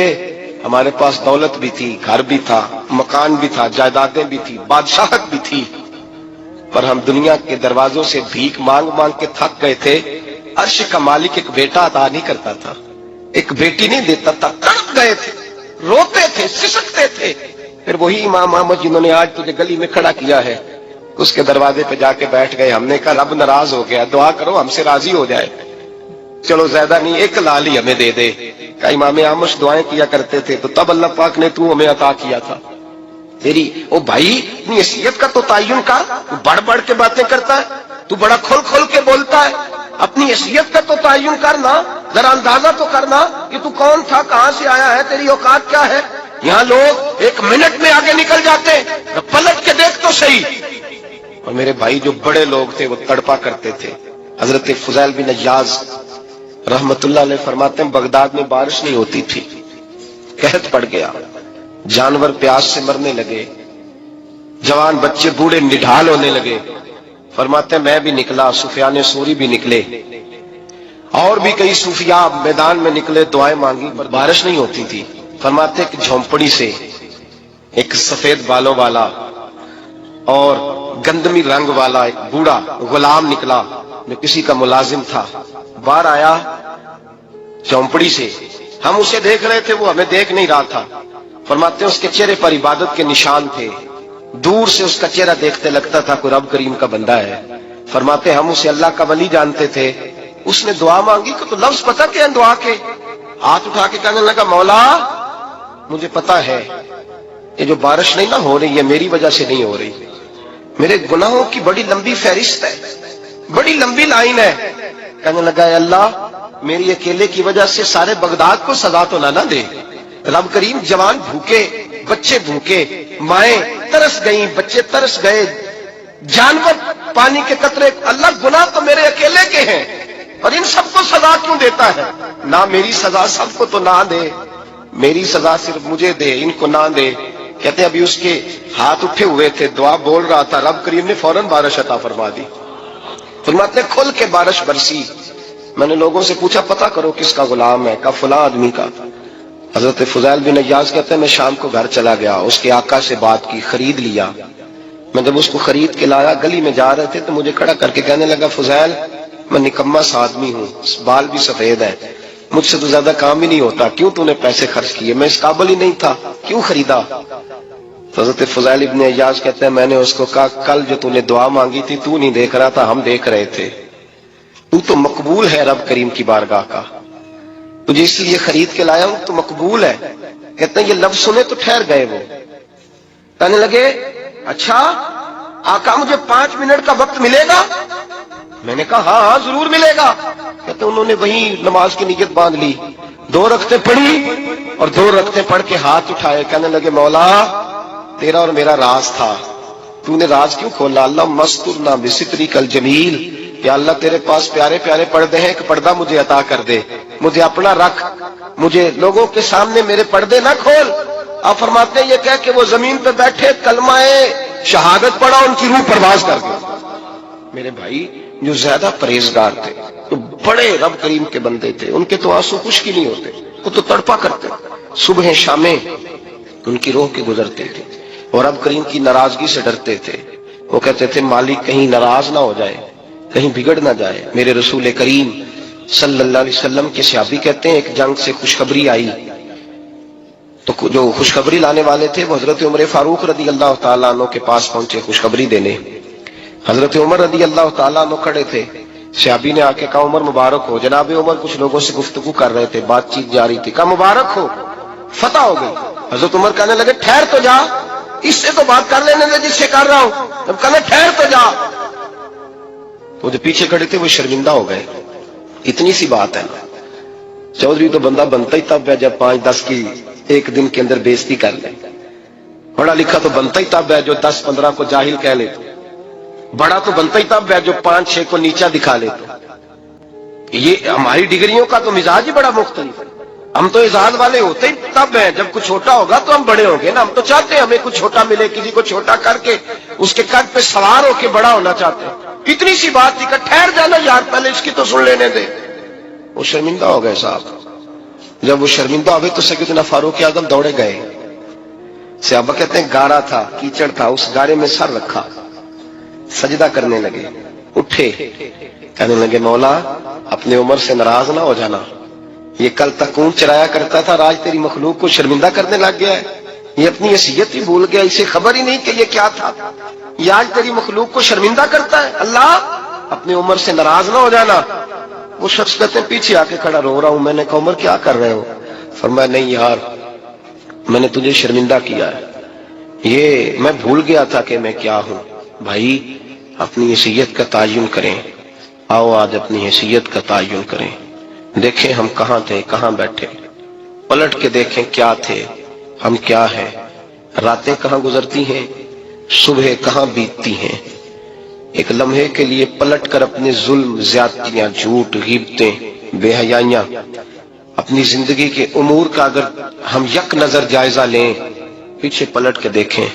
ہمارے پاس دولت بھی تھی، گھر بھی تھا، مکان بھی تھا، جائیدادیں بھی تھی، بادشاہت بھی تھی، پر ہم دنیا کے دروازوں سے بھیک مانگ مانگ کے تھک گئے تھے۔ عرش کا مالک ایک بیٹا عطا نہیں کرتا تھا، ایک بیٹی نہیں دیتا تھا، تڑپ گئے تھے، روتے تھے، سسکتے تھے۔ پھر وہی امام احمد جنہوں نے آج تجھے گلی میں کھڑا کیا ہے اس کے دروازے پہ جا کے بیٹھ گئے، ہم نے کہا رب ناراض ہو گیا، دعا کرو ہم سے راضی ہو جائے۔ چلو زیادہ نہیں، ایک لال ہی ہمیں دے دے۔ کہ امام آمش دعائیں کیا کرتے تھے تو تب اللہ پاک نے تو ہمیں عطا کیا تھا۔ تیری او بھائی اپنی حیثیت کا تو تعین کر، تو بڑھ بڑھ کے باتیں کرتا ہے، تو بڑا کھل کھل کے بولتا ہے، اپنی حیثیت کا تو تعین کرنا، ذرا اندازہ تو کرنا کہ تو کون تھا، کہاں سے آیا ہے، تیری اوقات کیا ہے۔ یہاں لوگ ایک منٹ میں آگے نکل جاتے، پلٹ کے دیکھ تو صحیح۔ اور میرے بھائی جو بڑے لوگ تھے وہ تڑپا کرتے تھے۔ حضرت فضیل بن عیاض رحمت اللہ علیہ فرماتے ہیں بغداد میں بارش نہیں ہوتی تھی، قحط پڑ گیا، جانور پیاس سے مرنے لگے، جوان بچے بوڑھے نڈھال ہونے لگے۔ فرماتے ہیں میں بھی نکلا، سفیان ثوری بھی نکلے، اور بھی کئی صوفیاء میدان میں نکلے، دعائیں مانگی پر بارش نہیں ہوتی تھی۔ فرماتے ایک جھونپڑی سے ایک سفید بالوں والا اور گندمی رنگ والا ایک بوڑھا غلام نکلا جو کسی کا ملازم تھا، باہر آیا جھونپڑی سے، ہم اسے دیکھ رہے تھے، وہ ہمیں دیکھ نہیں رہا تھا۔ فرماتے ہیں اس کے چہرے پر عبادت کے نشان تھے، دور سے اس کا چہرہ دیکھتے لگتا تھا کوئی رب کریم کا بندہ ہے۔ فرماتے ہم اسے اللہ کا ولی جانتے تھے۔ اس نے دعا مانگی تو لفظ پتہ کیا ہیں دعا کے، ہاتھ اٹھا کے کہنے لگا مولا مجھے پتا ہے یہ جو بارش نہیں نہ ہو رہی ہے میری وجہ سے نہیں ہو رہی، میرے گناہوں کی بڑی لمبی فہرست ہے، بڑی لمبی لائن ہے۔ کہنے لگا اے اللہ میری اکیلے کی وجہ سے سارے بغداد کو سزا تو نہ دے۔ رب کریم جوان بھوکے، بچے بھوکے، مائیں ترس گئیں، بچے ترس گئے، جانور پانی کے قطرے، اللہ گناہ تو میرے اکیلے کے ہیں اور ان سب کو سزا کیوں دیتا ہے؟ نہ میری سزا سب کو تو نہ دے، میری سزا صرف مجھے دے، ان کو نہ دے۔ کہتے ہیں ابھی اس کے ہاتھ اٹھے ہوئے تھے، دعا بول رہا تھا، رب کریم نے فوراً بارش عطا فرما دی۔ فرماتے کھل کے بارش برسی۔ میں نے لوگوں سے پوچھا پتہ کرو کس کا غلام ہے، کہا فلاں آدمی کا۔ حضرت فضیل بن عیاض کہتے ہیں میں شام کو گھر چلا گیا، اس کے آقا سے بات کی، خرید لیا۔ میں جب اس کو خرید کے لایا گلی میں جا رہے تھے تو مجھے کھڑا کر کے کہنے لگا فضیل میں نکما سا آدمی ہوں، بال بھی سفید ہے، مجھ سے تو زیادہ کام ہی نہیں ہوتا، کیوں تو نے پیسے خرچ کیے، میں اس قابل ہی نہیں تھا، کیوں خریدا؟ حضرت فضیل ابن عیاض کہتے ہیں میں نے اس کو کہا کل جو تو نے دعا مانگی تھی تو نہیں دیکھ رہا تھا، ہم دیکھ رہے تھے، تو مقبول ہے رب کریم کی بارگاہ کا، تجھے اس لیے خرید کے لایا ہوں، تو مقبول ہے۔ کہتے ہیں یہ لفظ سنے تو ٹھہر گئے، وہ کہنے لگے اچھا آقا مجھے 5 منٹ کا وقت ملے گا؟ میں نے کہا ہاں ہاں ضرور ملے گا۔ کہتے انہوں نے وہیں نماز کی نیت باندھ لی، 2 رکعتیں پڑھی اور 2 رکعتیں پڑھ کے ہاتھ اٹھائے، کہنے لگے مولا تیرا اور میرا راز تھا، تو نے راز کیوں کھولا؟ اللہ مسترنا بسترک الجمیل، یا اللہ تیرے پاس پیارے پیارے پردے ہیں، ایک پردہ مجھے عطا کر دے، مجھے اپنا رکھ، مجھے لوگوں کے سامنے میرے پردے نہ کھول۔ آپ فرماتے ہیں یہ کہہ کہ وہ زمین پہ بیٹھے کلمہ شہادت پڑھا، ان کی روح پرواز کر گئی۔ میرے بھائی جو زیادہ پرہیزگار تھے، جو بڑے رب کریم کے بندے تھے، ان کے تو آنسو خشک ہی نہیں ہوتے، وہ تو تڑپا کرتے، صبح شامیں ان کی روح کے گزرتے تھے اور رب کریم کی ناراضگی سے ڈرتے تھے۔ وہ کہتے تھے مالک کہیں ناراض نہ ہو جائے، کہیں بگڑ نہ جائے۔ میرے رسول کریم صلی اللہ علیہ وسلم کے صحابی کہتے ہیں ایک جنگ سے خوشخبری آئی تو جو خوشخبری لانے والے تھے وہ حضرت عمر فاروق رضی اللہ تعالیٰ عنہ کے پاس پہنچے خوشخبری دینے۔ حضرت عمر رضی اللہ تعالیٰ عنہ کھڑے تھے، صحابی نے آ کے کہا عمر مبارک ہو۔ جناب عمر کچھ لوگوں سے گفتگو کر رہے تھے، بات چیت جاری تھی، کہا مبارک ہو فتح ہو گئی۔ حضرت عمر کہنے لگے ٹھہر تو جا، اس سے تو بات کر لینے دے جس سے کر رہا ہوں، جب کہنے ٹھہر تو جا۔ وہ جو پیچھے کھڑے تھے وہ شرمندہ ہو گئے، اتنی سی بات ہے نا، چودھری تو بندہ بنتا ہی تب ہے جب 5-10 کی ایک دن کے اندر بےزتی کر لے، پڑھا لکھا تو بنتا ہی تب ہے جو 10-15 کو جاہل کہہ لے، بڑا تو بنتا ہی تب ہے جو 5-6 کو نیچا دکھا لے۔ یہ ہماری ڈگریوں کا تو مزاج ہی بڑا مختلف ہے، ہم تو اعزاز والے ہوتے ہی تب ہیں جب کچھ چھوٹا ہوگا تو ہم بڑے ہوں گے نا، ہم تو چاہتے ہیں ہمیں کچھ چھوٹا ملے، کسی کو چھوٹا کر کے اس کے قد پہ سوار ہو کے بڑا ہونا چاہتے ہیں۔ اتنی سی بات تھی کہ ٹھہر جانا یار پہلے اس کی تو سن لینے دے۔ وہ شرمندہ ہو گئے صاحب، جب وہ شرمندہ ہو گئے تو سیدنا فاروق اعظم دوڑے گئے۔ صحابہ کہتے ہیں گارا تھا، کیچڑ تھا، اس گارے میں سر رکھا، سجدہ کرنے لگے، اٹھے، کہنے لگے مولا اپنے عمر سے ناراض نہ ہو جانا، یہ کل تک اونٹ چرایا کرتا تھا، آج تیری مخلوق کو شرمندہ کرنے لگ گیا ہے، یہ اپنی حیثیت ہی بھول گیا، اسے خبر ہی نہیں کہ یہ کیا تھا، یہ آج تیری مخلوق کو شرمندہ کرتا ہے، اللہ اپنے عمر سے ناراض نہ ہو جانا۔ وہ شخص کہتے ہیں پیچھے آ کے کھڑا رو رہا ہوں. میں نے کہا عمر کیا کر رہے ہو؟ فرمایا نہیں یار میں نے تجھے شرمندہ کیا ہے, یہ میں بھول گیا تھا کہ میں کیا ہوں. بھائی اپنی حیثیت کا تعین کریں, آؤ آج اپنی حیثیت کا تعین کریں. دیکھیں ہم کہاں تھے, کہاں بیٹھے, پلٹ کے دیکھیں کیا تھے, ہم کیا ہیں. راتیں کہاں گزرتی ہیں, صبح کہاں بیتتی ہیں. ایک لمحے کے لیے پلٹ کر اپنے ظلم, زیادتیاں, جھوٹ, غیبتیں, بے حیائیاں, اپنی زندگی کے امور کا اگر ہم یک نظر جائزہ لیں, پیچھے پلٹ کے دیکھیں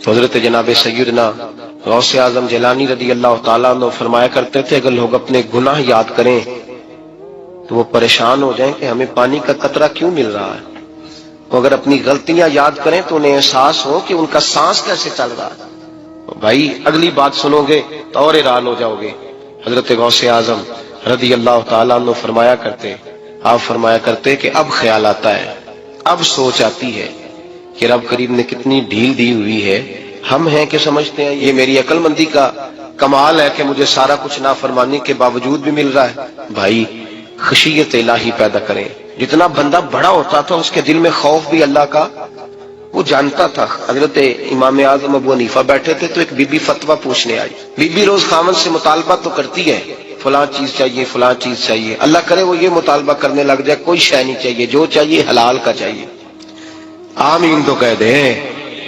تو حضرت جناب سیدنا غوث اعظم جیلانی رضی اللہ تعالیٰ عنہ فرمایا کرتے تھے اگر لوگ اپنے گناہ یاد کریں تو وہ پریشان ہو جائیں کہ ہمیں پانی کا قطرہ کیوں مل رہا ہے. وہ اگر اپنی غلطیاں یاد کریں تو انہیں احساس ہو کہ ان کا سانس کیسے چل رہا ہے. بھائی اگلی بات سنو گے تو اور حیران ہو جاؤ گے. حضرت غوث اعظم رضی اللہ تعالیٰ عنہ فرمایا کرتے کہ اب خیال آتا ہے, اب سوچ آتی ہے کہ رب کریم نے کتنی ڈھیل دی ہوئی ہے. ہم ہیں کہ سمجھتے ہیں یہ میری عقل مندی کا کمال ہے کہ مجھے سارا کچھ نافرمانی کے باوجود بھی مل رہا ہے. بھائی خشیت الہی پیدا کریں. جتنا بندہ بڑا ہوتا تھا اس کے دل میں خوف بھی اللہ کا وہ جانتا تھا. حضرت امام اعظم ابو حنیفہ بیٹھے تھے تو ایک بی بی فتویٰ پوچھنے آئی. بی بی روز خامن سے مطالبہ تو کرتی ہے, فلاں چیز چاہیے, فلاں چیز چاہیے. اللہ کرے وہ یہ مطالبہ کرنے لگ جائے کوئی شے نہیں چاہیے, جو چاہیے حلال کا چاہیے. آمین تو کہہ دیں.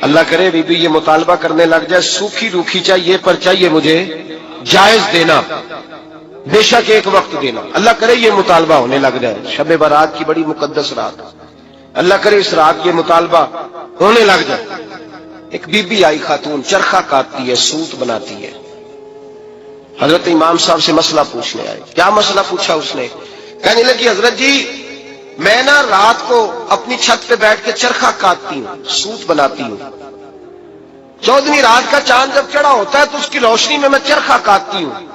اللہ کرے بی بی یہ مطالبہ کرنے لگ جائے سوکھی روکھی چاہیے پر چاہیے مجھے جائز دینا, بے شک ایک وقت دینا. اللہ کرے یہ مطالبہ ہونے لگ جائے. شب برات کی بڑی مقدس رات, اللہ کرے اس رات یہ مطالبہ ہونے لگ جائے. ایک بی بی آئی خاتون, چرخہ کاٹتی ہے, سوت بناتی ہے. حضرت امام صاحب سے مسئلہ پوچھنے آئے. کیا مسئلہ پوچھا اس نے؟ کہنے لگی حضرت جی میں نا رات کو اپنی چھت پہ بیٹھ کے چرخہ کاٹتی ہوں, سوت بناتی ہوں. 14ویں رات کا چاند جب چڑھا ہوتا ہے تو اس کی روشنی میں چرخہ کاٹتی ہوں.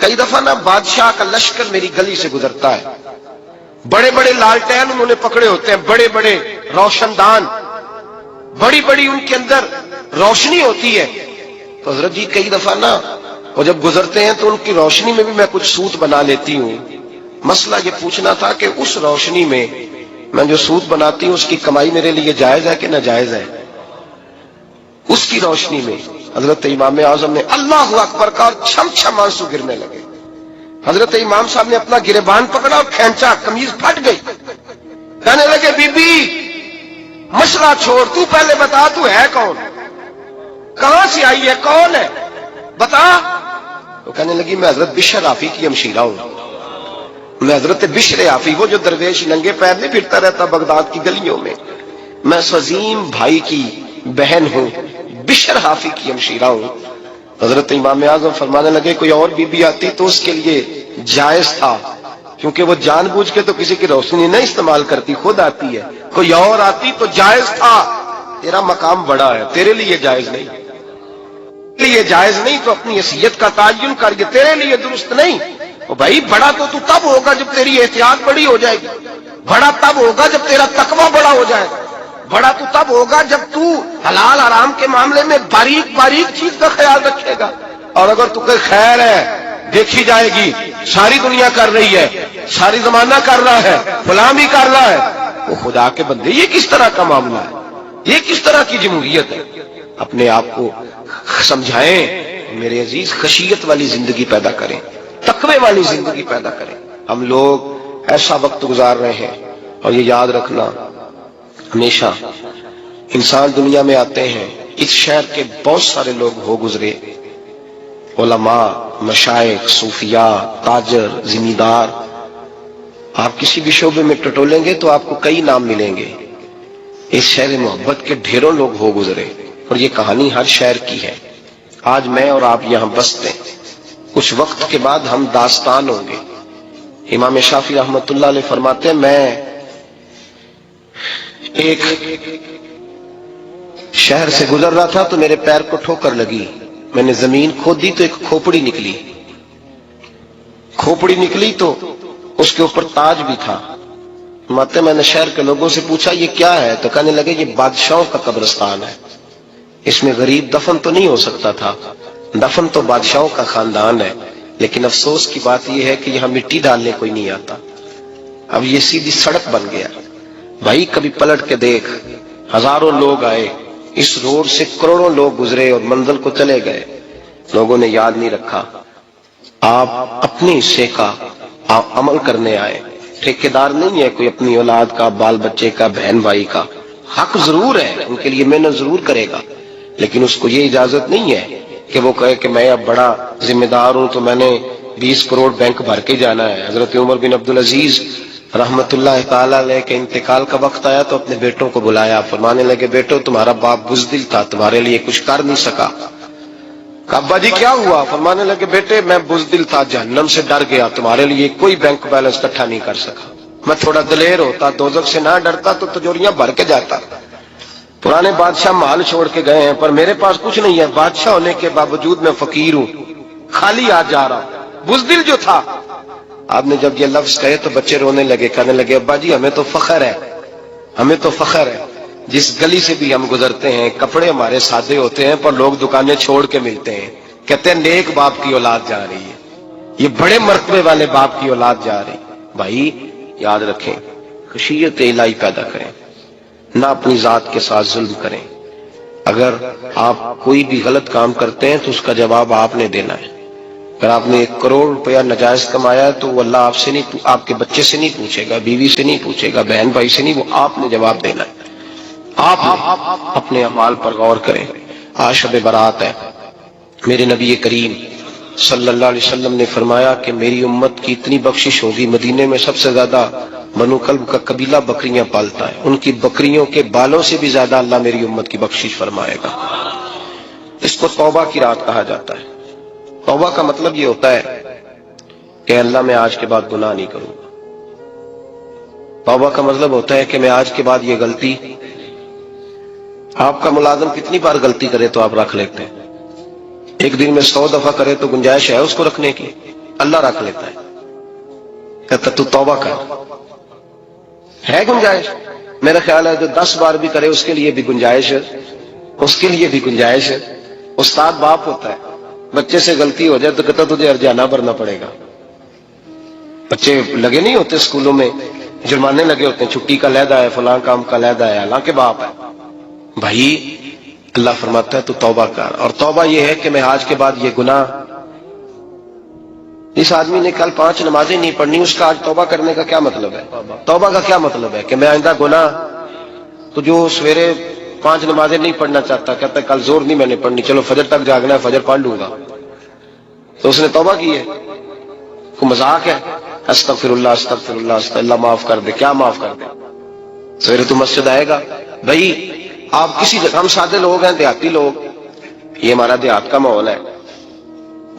کئی دفعہ نا بادشاہ کا لشکر میری گلی سے گزرتا ہے, بڑے بڑے لالٹین انہوں نے پکڑے ہوتے ہیں, بڑے بڑے روشن دان, بڑی بڑی ان کے اندر روشنی ہوتی ہے. تو حضرت جی کئی دفعہ نا وہ جب گزرتے ہیں تو ان کی روشنی میں بھی میں کچھ سوت بنا لیتی ہوں. مسئلہ یہ پوچھنا تھا کہ اس روشنی میں جو سوت بناتی ہوں اس کی کمائی میرے لیے جائز ہے کہ ناجائز ہے؟ اس کی روشنی میں حضرت امام اعظم نے اللہ اکبر کا اور چھم چھم آنسو گرنے لگے. حضرت امام صاحب نے اپنا گریبان پکڑا اور کھینچا, قمیض پھٹ گئی. کہنے لگے بی بی مسئلہ چھوڑ, تو پہلے بتا تو ہے کون, کہاں سے آئی ہے, کون ہے, بتا. تو کہنے لگی میں حضرت بشر حافی کی ہمشیرہ ہوں, میں حضرت بشر حافی, وہ جو درویش ننگے پیر نہیں پھرتا رہتا بغداد کی گلیوں میں, میں عظیم بھائی کی بہن ہوں, بشر حافی کی ہمشیرہ ہوں. حضرت امام اعظم فرمانے لگے کوئی اور بی بی آتی تو اس کے لیے جائز تھا, کیونکہ وہ جان بوجھ کے تو کسی کی روشنی نہیں استعمال کرتی, خود آتی ہے. کوئی اور آتی تو جائز تھا, تیرا مقام بڑا ہے, تیرے لیے جائز نہیں. یہ جائز نہیں تو اپنی حیثیت کا تعین کر, یہ تیرے لیے درست نہیں. بھائی بڑا تو تب ہوگا جب تیری احتیاط بڑی ہو جائے گی, بڑا تب ہوگا جب تیرا تقویٰ بڑا ہو جائے گا, بڑا تو تب ہوگا جب تو حلال حرام کے معاملے میں باریک باریک چیز کا خیال رکھے گا. اور اگر تو کوئی خیر ہے دیکھی جائے گی, ساری دنیا کر رہی ہے, ساری زمانہ کر رہا ہے, فلاں بھی کر رہا ہے, وہ خدا کے بندے یہ کس طرح کا معاملہ ہے, یہ کس طرح کی جمہوریت ہے؟ اپنے آپ کو سمجھائیں میرے عزیز, خشیت والی زندگی پیدا کریں, تقوی والی زندگی پیدا کریں. ہم لوگ ایسا وقت گزار رہے ہیں, اور یہ یاد رکھنا ہمیشہ انسان دنیا میں آتے ہیں, اس شہر کے بہت سارے لوگ ہو گزرے, علماء, مشائخ, صوفیاء, تاجر, زمیندار. آپ کسی بھی شعبے میں ٹٹولیں گے تو آپ کو کئی نام ملیں گے. اس شہر محبت کے ڈھیروں لوگ ہو گزرے, اور یہ کہانی ہر شہر کی ہے. آج میں اور آپ یہاں بستے ہیں, کچھ وقت کے بعد ہم داستان ہوں گے. امام شافعی رحمت اللہ علیہ فرماتے ہیں میں ایک شہر سے گزر رہا تھا تو میرے پیر کو ٹھوکر لگی, میں نے زمین کھودی تو ایک کھوپڑی نکلی, کھوپڑی نکلی تو اس کے اوپر تاج بھی تھا. ماتے میں نے شہر کے لوگوں سے پوچھا یہ کیا ہے, تو کہنے لگے یہ بادشاہوں کا قبرستان ہے, اس میں غریب دفن تو نہیں ہو سکتا تھا, دفن تو بادشاہوں کا خاندان ہے, لیکن افسوس کی بات یہ ہے کہ یہاں مٹی ڈالنے کوئی نہیں آتا. اب یہ سیدھی سڑک بن گیا. بھائی کبھی پلٹ کے دیکھ, ہزاروں لوگ آئے, اس روڈ سے کروڑوں لوگ گزرے اور منزل کو چلے گئے, لوگوں نے یاد نہیں رکھا. آپ اپنے حصے کا عمل کرنے آئے, ٹھیکیدار نہیں ہے کوئی اپنی اولاد کا, بال بچے کا, بہن بھائی کا. حق ضرور ہے, ان کے لیے محنت ضرور کرے گا, لیکن اس کو یہ اجازت نہیں ہے کہ وہ کہے کہ میں اب بڑا ذمہ دار ہوں تو میں نے 20 کروڑ بینک بھر کے جانا ہے. حضرت عمر بن عبدالعزیز رحمت اللہ تعالیٰ علیہ کے انتقال کا وقت آیا تو اپنے بیٹوں کو بلایا, فرمانے لگے بیٹو تمہارا باپ بزدل تھا, تمہارے لیے کچھ کر نہیں سکا. ابا جی کیا ہوا؟ فرمانے لگے بیٹے میں بزدل تھا, جہنم سے ڈر گیا, تمہارے لیے کوئی بینک بیلنس اکٹھا نہیں کر سکا. میں تھوڑا دلیر ہوتا, دوزخ سے نہ ڈرتا تو تجوریاں بھر کے جاتا. پرانے بادشاہ محل چھوڑ کے گئے ہیں, پر میرے پاس کچھ نہیں ہے, بادشاہ ہونے کے باوجود میں فقیر ہوں, خالی آ جا رہا ہوں. بزدل جو تھا. آپ نے جب یہ لفظ کہے تو بچے رونے لگے, کہنے لگے ابا جی ہمیں تو فخر ہے, ہمیں تو فخر ہے. جس گلی سے بھی ہم گزرتے ہیں کپڑے ہمارے سادے ہوتے ہیں, پر لوگ دکانیں چھوڑ کے ملتے ہیں, کہتے ہیں نیک باپ کی اولاد جا رہی ہے, یہ بڑے مرتبے والے باپ کی اولاد جا رہی. بھائی یاد رکھیں, خشیت الہی پیدا کریں, نہ اپنی ذات کے ساتھ ظلم کریں. اگر آپ کوئی بھی غلط کام کرتے ہیں تو اس کا جواب آپ نے دینا ہے. اگر آپ نے 1 کروڑ روپیہ ناجائز کمایا ہے تو وہ اللہ آپ سے نہیں, آپ کے بچے سے نہیں پوچھے گا, بیوی سے نہیں پوچھے گا, بہن بھائی سے نہیں, وہ آپ نے جواب دینا ہے. آپ اپنے اعمال پر غور کریں. آج شب برات ہے. میرے نبی کریم صلی اللہ علیہ وسلم نے فرمایا کہ میری امت کی اتنی بخشش ہوگی, مدینے میں سب سے زیادہ بنو کلب کا قبیلہ بکریاں پالتا ہے, ان کی بکریوں کے بالوں سے بھی زیادہ اللہ میری امت کی بخشش فرمائے گا. اس کو توبہ کی رات کہا جاتا ہے. توبہ کا مطلب یہ ہوتا ہے کہ اللہ میں آج کے بعد گناہ نہیں کروں گا. توبہ کا مطلب ہوتا ہے کہ میں آج کے بعد یہ غلطی, آپ کا ملازم کتنی بار غلطی کرے تو آپ رکھ لیتے ہیں, ایک دن میں 100 دفعہ کرے تو گنجائش ہے اس کو رکھنے کی, اللہ رکھ لیتا ہے, کہتا تو توبہ کر, ہے گنجائش. میرا خیال ہے جو 10 بار بھی کرے اس کے لیے بھی گنجائش ہے, اس کے لیے بھی گنجائش ہے. استاد باپ ہوتا ہے, بچے سے غلطی ہو جائے تو کہتا تجھے ارجانہ بھرنا پڑے گا. بچے لگے نہیں ہوتے اسکولوں میں, جرمانے لگے ہوتے ہیں, چھٹی کا لیدا ہے, فلاں کام کا لیدا ہے, حالانکہ باپ ہے. بھائی اللہ فرماتا ہے تو توبہ کر, اور توبہ یہ ہے کہ میں آج کے بعد یہ گناہ, اس آدمی نے کل 5 نمازیں نہیں پڑھنی, اس کا آج توبہ کرنے کا کیا مطلب ہے؟ توبہ کا کیا مطلب ہے کہ میں آئندہ گناہ, تو جو سویرے 5 نمازیں نہیں پڑھنا چاہتا, کہتا ہے کل زور نہیں میں نے پڑھنی, چلو فجر تک جاگنا ہے, فجر پڑھ لوں گا, تو اس نے توبہ کی ہے. کوئی مذاق ہے؟ استغفر اللہ استغفر اللہ, اللہ معاف کر دے. کیا معاف کر دے؟ سویرے تو مسجد آئے گا. بھائی آپ کسی, ہم سادے لوگ ہیں, دیہاتی لوگ, یہ ہمارا دیہات کا ماحول ہے.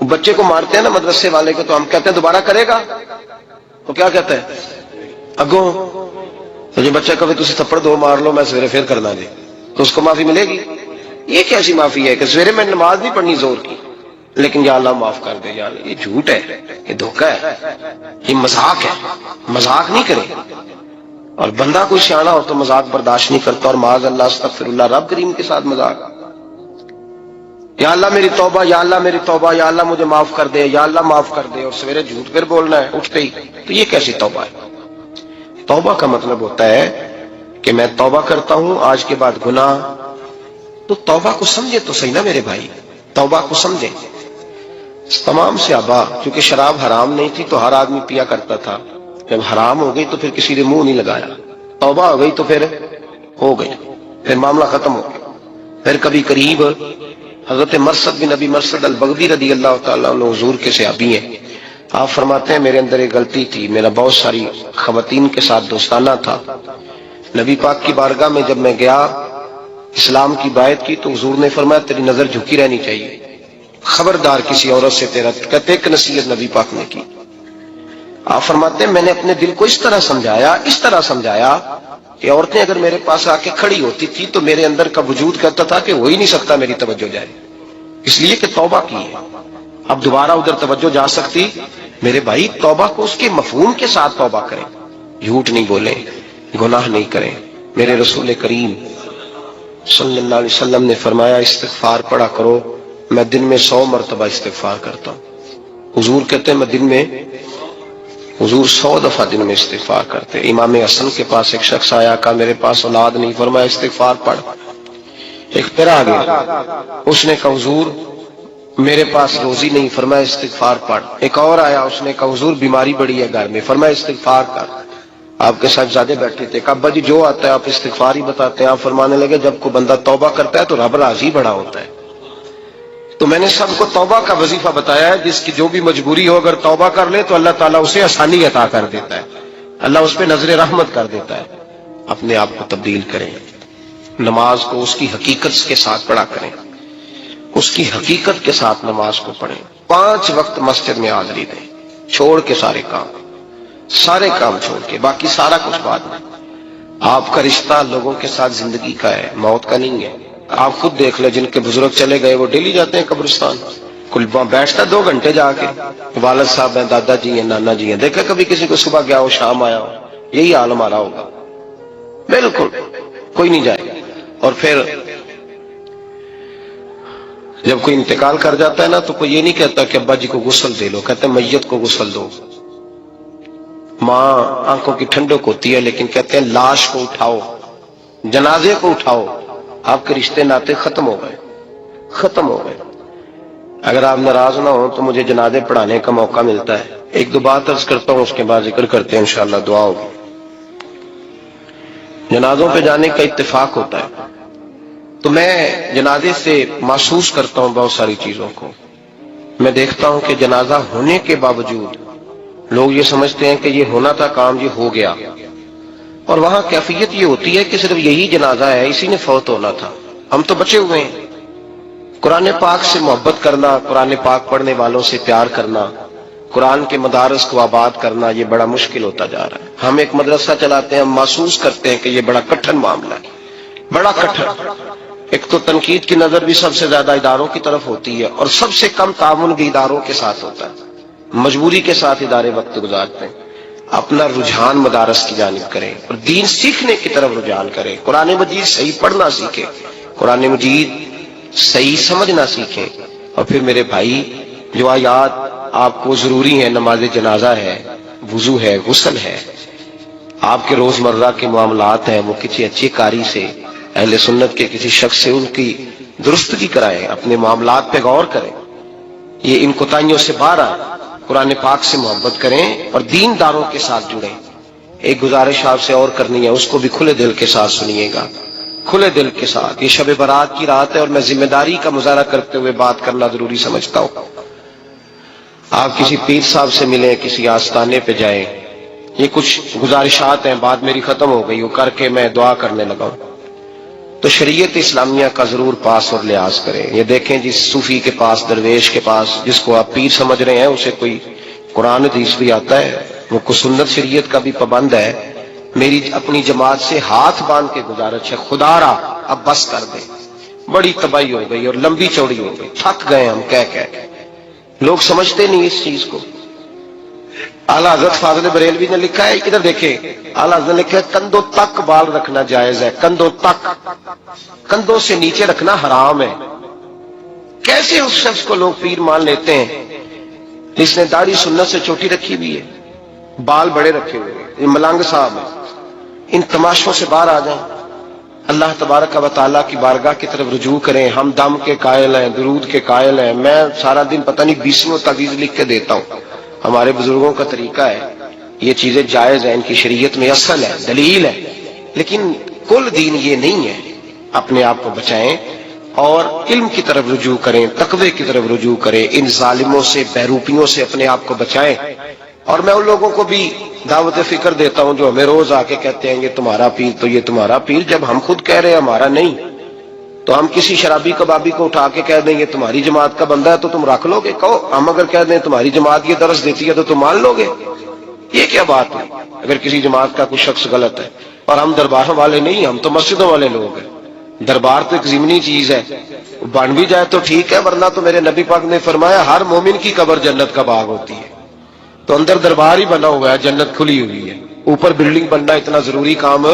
بچے کو مارتے ہیں نا مدرسے والے کو, تو ہم کہتے ہیں دوبارہ کرے گا, تو کیا کہتے ہیں اگوں, تو جو بچہ کبھی تسی تھپڑ 2 مار لو میں سویرے پھر کرنا جی, تو اس کو معافی ملے گی؟ یہ کیسی معافی ہے کہ سویرے میں نماز نہیں پڑھنی زور کی, لیکن یا اللہ معاف کر دے. یا یہ جھوٹ ہے, یہ دھوکہ ہے, یہ مذاق ہے. مذاق نہیں کرے, اور بندہ کوئی سیاںا ہو تو مذاق برداشت نہیں کرتا, اور معاذ اللہ استغفر اللہ, رب کریم کے ساتھ مذاق. یا اللہ میری توبہ, یا اللہ میری توبہ, یا اللہ مجھے معاف کر دے, یا اللہ معاف کر دے, اور سویرے جھوٹ پھر بولنا ہے اٹھتے ہی, تو یہ کیسی توبہ ہے؟ توبہ کا مطلب ہوتا ہے کہ میں توبہ کرتا ہوں آج کے بعد گناہ. تو توبہ کو سمجھے تو صحیح نا میرے بھائی, توبہ کو سمجھے. تمام صحابہ, کیونکہ شراب حرام نہیں تھی تو ہر آدمی پیا کرتا تھا, جب حرام ہو گئی تو پھر کسی نے منہ نہیں لگایا, توبہ ہو گئی تو پھر ہو گئی, پھر معاملہ ختم ہو گیا. پھر کبھی قریب حضرت مرثد بن نبی مرثد البغوی رضی اللہ تعالیٰ عنہ حضور کے صحابی ہیں. آپ فرماتے ہیں میرے اندر ایک غلطی تھی, میرا بہت ساری خواتین کے ساتھ دوستانہ تھا. نبی پاک کی بارگاہ میں جب میں گیا, اسلام کی بائت کی, تو حضور نے فرمایا تیری نظر جھکی رہنی چاہیے, خبردار کسی عورت سے تیرا, کہتے ایک نصیحت نبی پاک نے کی. آپ فرماتے ہیں میں نے اپنے دل کو اس طرح سمجھایا کہ عورتیں اگر میرے پاس آ کے کھڑی ہوتی تھی تو میرے اندر کا وجود کہتا تھا کہ ہو ہی نہیں سکتا میری توجہ جائے, اس لیے کہ توبہ کی ہے, اب دوبارہ ادھر توجہ جا سکتی. میرے بھائی توبہ کو اس کے مفہوم کے ساتھ توبہ کریں, جھوٹ نہیں بولیں, گناہ نہیں کریں. میرے رسول کریم صلی اللہ علیہ وسلم نے فرمایا استغفار پڑھا کرو, میں دن میں 100 مرتبہ استغفار کرتا ہوں. حضور کہتے ہیں میں دن میں حضور 100 دفعہ دن میں استغفار کرتے. امام حسن کے پاس ایک شخص آیا, کہا میرے پاس اولاد نہیں, فرمایا استغفار پڑھ. ایک پھر آ گیا, اس نے کہا حضور میرے پاس روزی نہیں, فرمایا استغفار پڑھ. ایک اور آیا, اس نے کہا حضور بیماری بڑی ہے گھر میں, فرمایا استغفار کر. آپ کے صاحبزادے بیٹھے تھے, کہا ابا جی جو آتا ہے آپ استغفار ہی بتاتے ہیں. آپ فرمانے لگے جب کوئی بندہ توبہ کرتا ہے تو رب راضی بڑا ہوتا ہے. تو میں نے سب کو توبہ کا وظیفہ بتایا ہے, جس کی جو بھی مجبوری ہو اگر توبہ کر لے تو اللہ تعالیٰ اسے آسانی عطا کر دیتا ہے, اللہ اس پہ نظر رحمت کر دیتا ہے. اپنے آپ کو تبدیل کریں, نماز کو اس کی حقیقت کے ساتھ پڑھا کریں, اس کی حقیقت کے ساتھ نماز کو پڑھیں. 5 وقت مسجد میں حاضری دیں, چھوڑ کے سارے کام چھوڑ کے, باقی سارا کچھ بعد میں. آپ کا رشتہ لوگوں کے ساتھ زندگی کا ہے, موت کا نہیں ہے. آپ خود دیکھ لیں, جن کے بزرگ چلے گئے وہ ڈیلی جاتے ہیں قبرستان, کل بیٹھتا 2 گھنٹے جا کے, والد صاحب ہیں, دادا جی ہیں, نانا جی ہیں. دیکھا کبھی کسی کو صبح گیا ہو شام آیا ہو؟ یہی حال ہمارا ہوگا, بالکل کوئی نہیں جائے گا. اور پھر جب کوئی انتقال کر جاتا ہے نا تو کوئی یہ نہیں کہتا کہ ابا جی کو غسل دے لو, کہتے ہیں میت کو غسل دو. ماں آنکھوں کی ٹھنڈک ہوتی ہے لیکن کہتے ہیں لاش کو اٹھاؤ, جنازے کو اٹھاؤ. آپ کے رشتے ناطے ختم ہو گئے. اگر آپ ناراض نہ ہو تو مجھے جنازے پڑھانے کا موقع ملتا ہے. 1-2 بات عرض کرتا ہوں, اس کے بعد ذکر کرتے ہیں, انشاءاللہ دعا ہوگی. جنازوں پہ جانے کا اتفاق ہوتا ہے تو میں جنازے سے محسوس کرتا ہوں بہت ساری چیزوں کو. میں دیکھتا ہوں کہ جنازہ ہونے کے باوجود لوگ یہ سمجھتے ہیں کہ یہ ہونا تھا کام, یہ ہو گیا. اور وہاں کیفیت یہ ہوتی ہے کہ صرف یہی جنازہ ہے, اسی نے فوت ہونا تھا, ہم تو بچے ہوئے ہیں. قرآن پاک سے محبت کرنا, قرآن پاک پڑھنے والوں سے پیار کرنا, قرآن کے مدارس کو آباد کرنا, یہ بڑا مشکل ہوتا جا رہا ہے. ہم ایک مدرسہ چلاتے ہیں, ہم محسوس کرتے ہیں کہ یہ بڑا کٹھن معاملہ ہے, بڑا کٹھن. ایک تو تنقید کی نظر بھی سب سے زیادہ اداروں کی طرف ہوتی ہے, اور سب سے کم تعاون بھی اداروں کے ساتھ ہوتا ہے. مجبوری کے ساتھ ادارے وقت گزارتے ہیں. اپنا رجحان مدارس کی جانب کریں اور دین سیکھنے کی طرف رجحان کریں. قرآن مجید صحیح پڑھنا سیکھیں, قرآن مجید صحیح سمجھنا سیکھیں. اور پھر میرے بھائی جو آیات آپ کو ضروری ہیں, نماز جنازہ ہے, وضو ہے, غسل ہے, آپ کے روزمرہ کے معاملات ہیں, وہ کسی اچھی قاری سے, اہل سنت کے کسی شخص سے ان کی درستگی کرائیں, اپنے معاملات پہ غور کریں. یہ ان کوتاہیوں سے باہر آئیں, قرآن پاک سے محبت کریں اور دینداروں کے ساتھ جڑیں. ایک گزارش آپ سے اور کرنی ہے, اس کو بھی کھلے دل کے ساتھ سنیے گا, کھلے دل کے ساتھ. یہ شب برات کی رات ہے اور میں ذمہ داری کا مظاہرہ کرتے ہوئے بات کرنا ضروری سمجھتا ہوں. آپ کسی پیر صاحب سے ملیں, کسی آستانے پہ جائیں, یہ کچھ گزارشات ہیں, بات میری ختم ہو گئی, وہ کر کے میں دعا کرنے لگا ہوں. تو شریعت اسلامیہ کا ضرور پاس اور لحاظ کریں. یہ دیکھیں جس صوفی کے پاس, درویش کے پاس, جس کو آپ پیر سمجھ رہے ہیں, اسے کوئی قرآن حدیث بھی آتا ہے, وہ کو سنت شریعت کا بھی پابند ہے. میری اپنی جماعت سے ہاتھ باندھ کے گزارش ہے, خدا را اب بس کر دیں, بڑی تباہی ہو گئی اور لمبی چوڑی ہو گئی, تھک گئے ہم کہہ کے. لوگ سمجھتے نہیں اس چیز کو. اعلیٰ حضرت فاضل بریلوی نے لکھا ہے, ادھر دیکھیں, اعلیٰ حضرت نے لکھا ہے کندھوں تک بال رکھنا جائز ہے, کندھوں تک, کندھوں سے نیچے رکھنا حرام ہے. کیسے اس شخص کو لوگ پیر مان لیتے ہیں جس نے داڑھی سنت سے چھوٹی رکھی ہوئی ہے, بال بڑے رکھے ہوئے ہیں, یہ ملنگ صاحب ہے. ان تماشوں سے باہر آ جائیں, اللہ تبارک و تعالیٰ کی بارگاہ کی طرف رجوع کریں. ہم دم کے قائل ہیں, درود کے قائل ہیں. میں سارا دن پتہ نہیں 20 تعویذ لکھ کے دیتا ہوں. ہمارے بزرگوں کا طریقہ ہے, یہ چیزیں جائز ہیں, ان کی شریعت میں اصل ہے, دلیل ہے, لیکن کل دین یہ نہیں ہے. اپنے آپ کو بچائیں اور علم کی طرف رجوع کریں, تقوی کی طرف رجوع کریں. ان ظالموں سے, بہروپیوں سے اپنے آپ کو بچائیں. اور میں ان لوگوں کو بھی دعوت فکر دیتا ہوں جو ہمیں روز آ کے کہتے ہیں یہ تمہارا پیر, تو یہ تمہارا پیر, جب ہم خود کہہ رہے ہیں ہمارا نہیں, تو ہم کسی شرابی کبابی کو اٹھا کے کہہ دیں یہ تمہاری جماعت کا بندہ ہے تو تم رکھ لو گے؟ کہو. ہم اگر کہہ دیں تمہاری جماعت یہ درس دیتی ہے تو تم مان لو گے؟ یہ کیا بات ہے؟ اگر کسی جماعت کا کوئی شخص غلط ہے, اور ہم درباروں والے نہیں, ہم تو مسجدوں والے لوگ ہیں. دربار تو ایک ضمنی چیز ہے, بن بھی جائے تو ٹھیک ہے, ورنہ تو میرے نبی پاک نے فرمایا ہر مومن کی قبر جنت کا باغ ہوتی ہے. تو اندر دربار ہی بنا ہوا ہے, جنت کھلی ہوئی ہے. اوپر بلڈنگ بننا اتنا ضروری کام,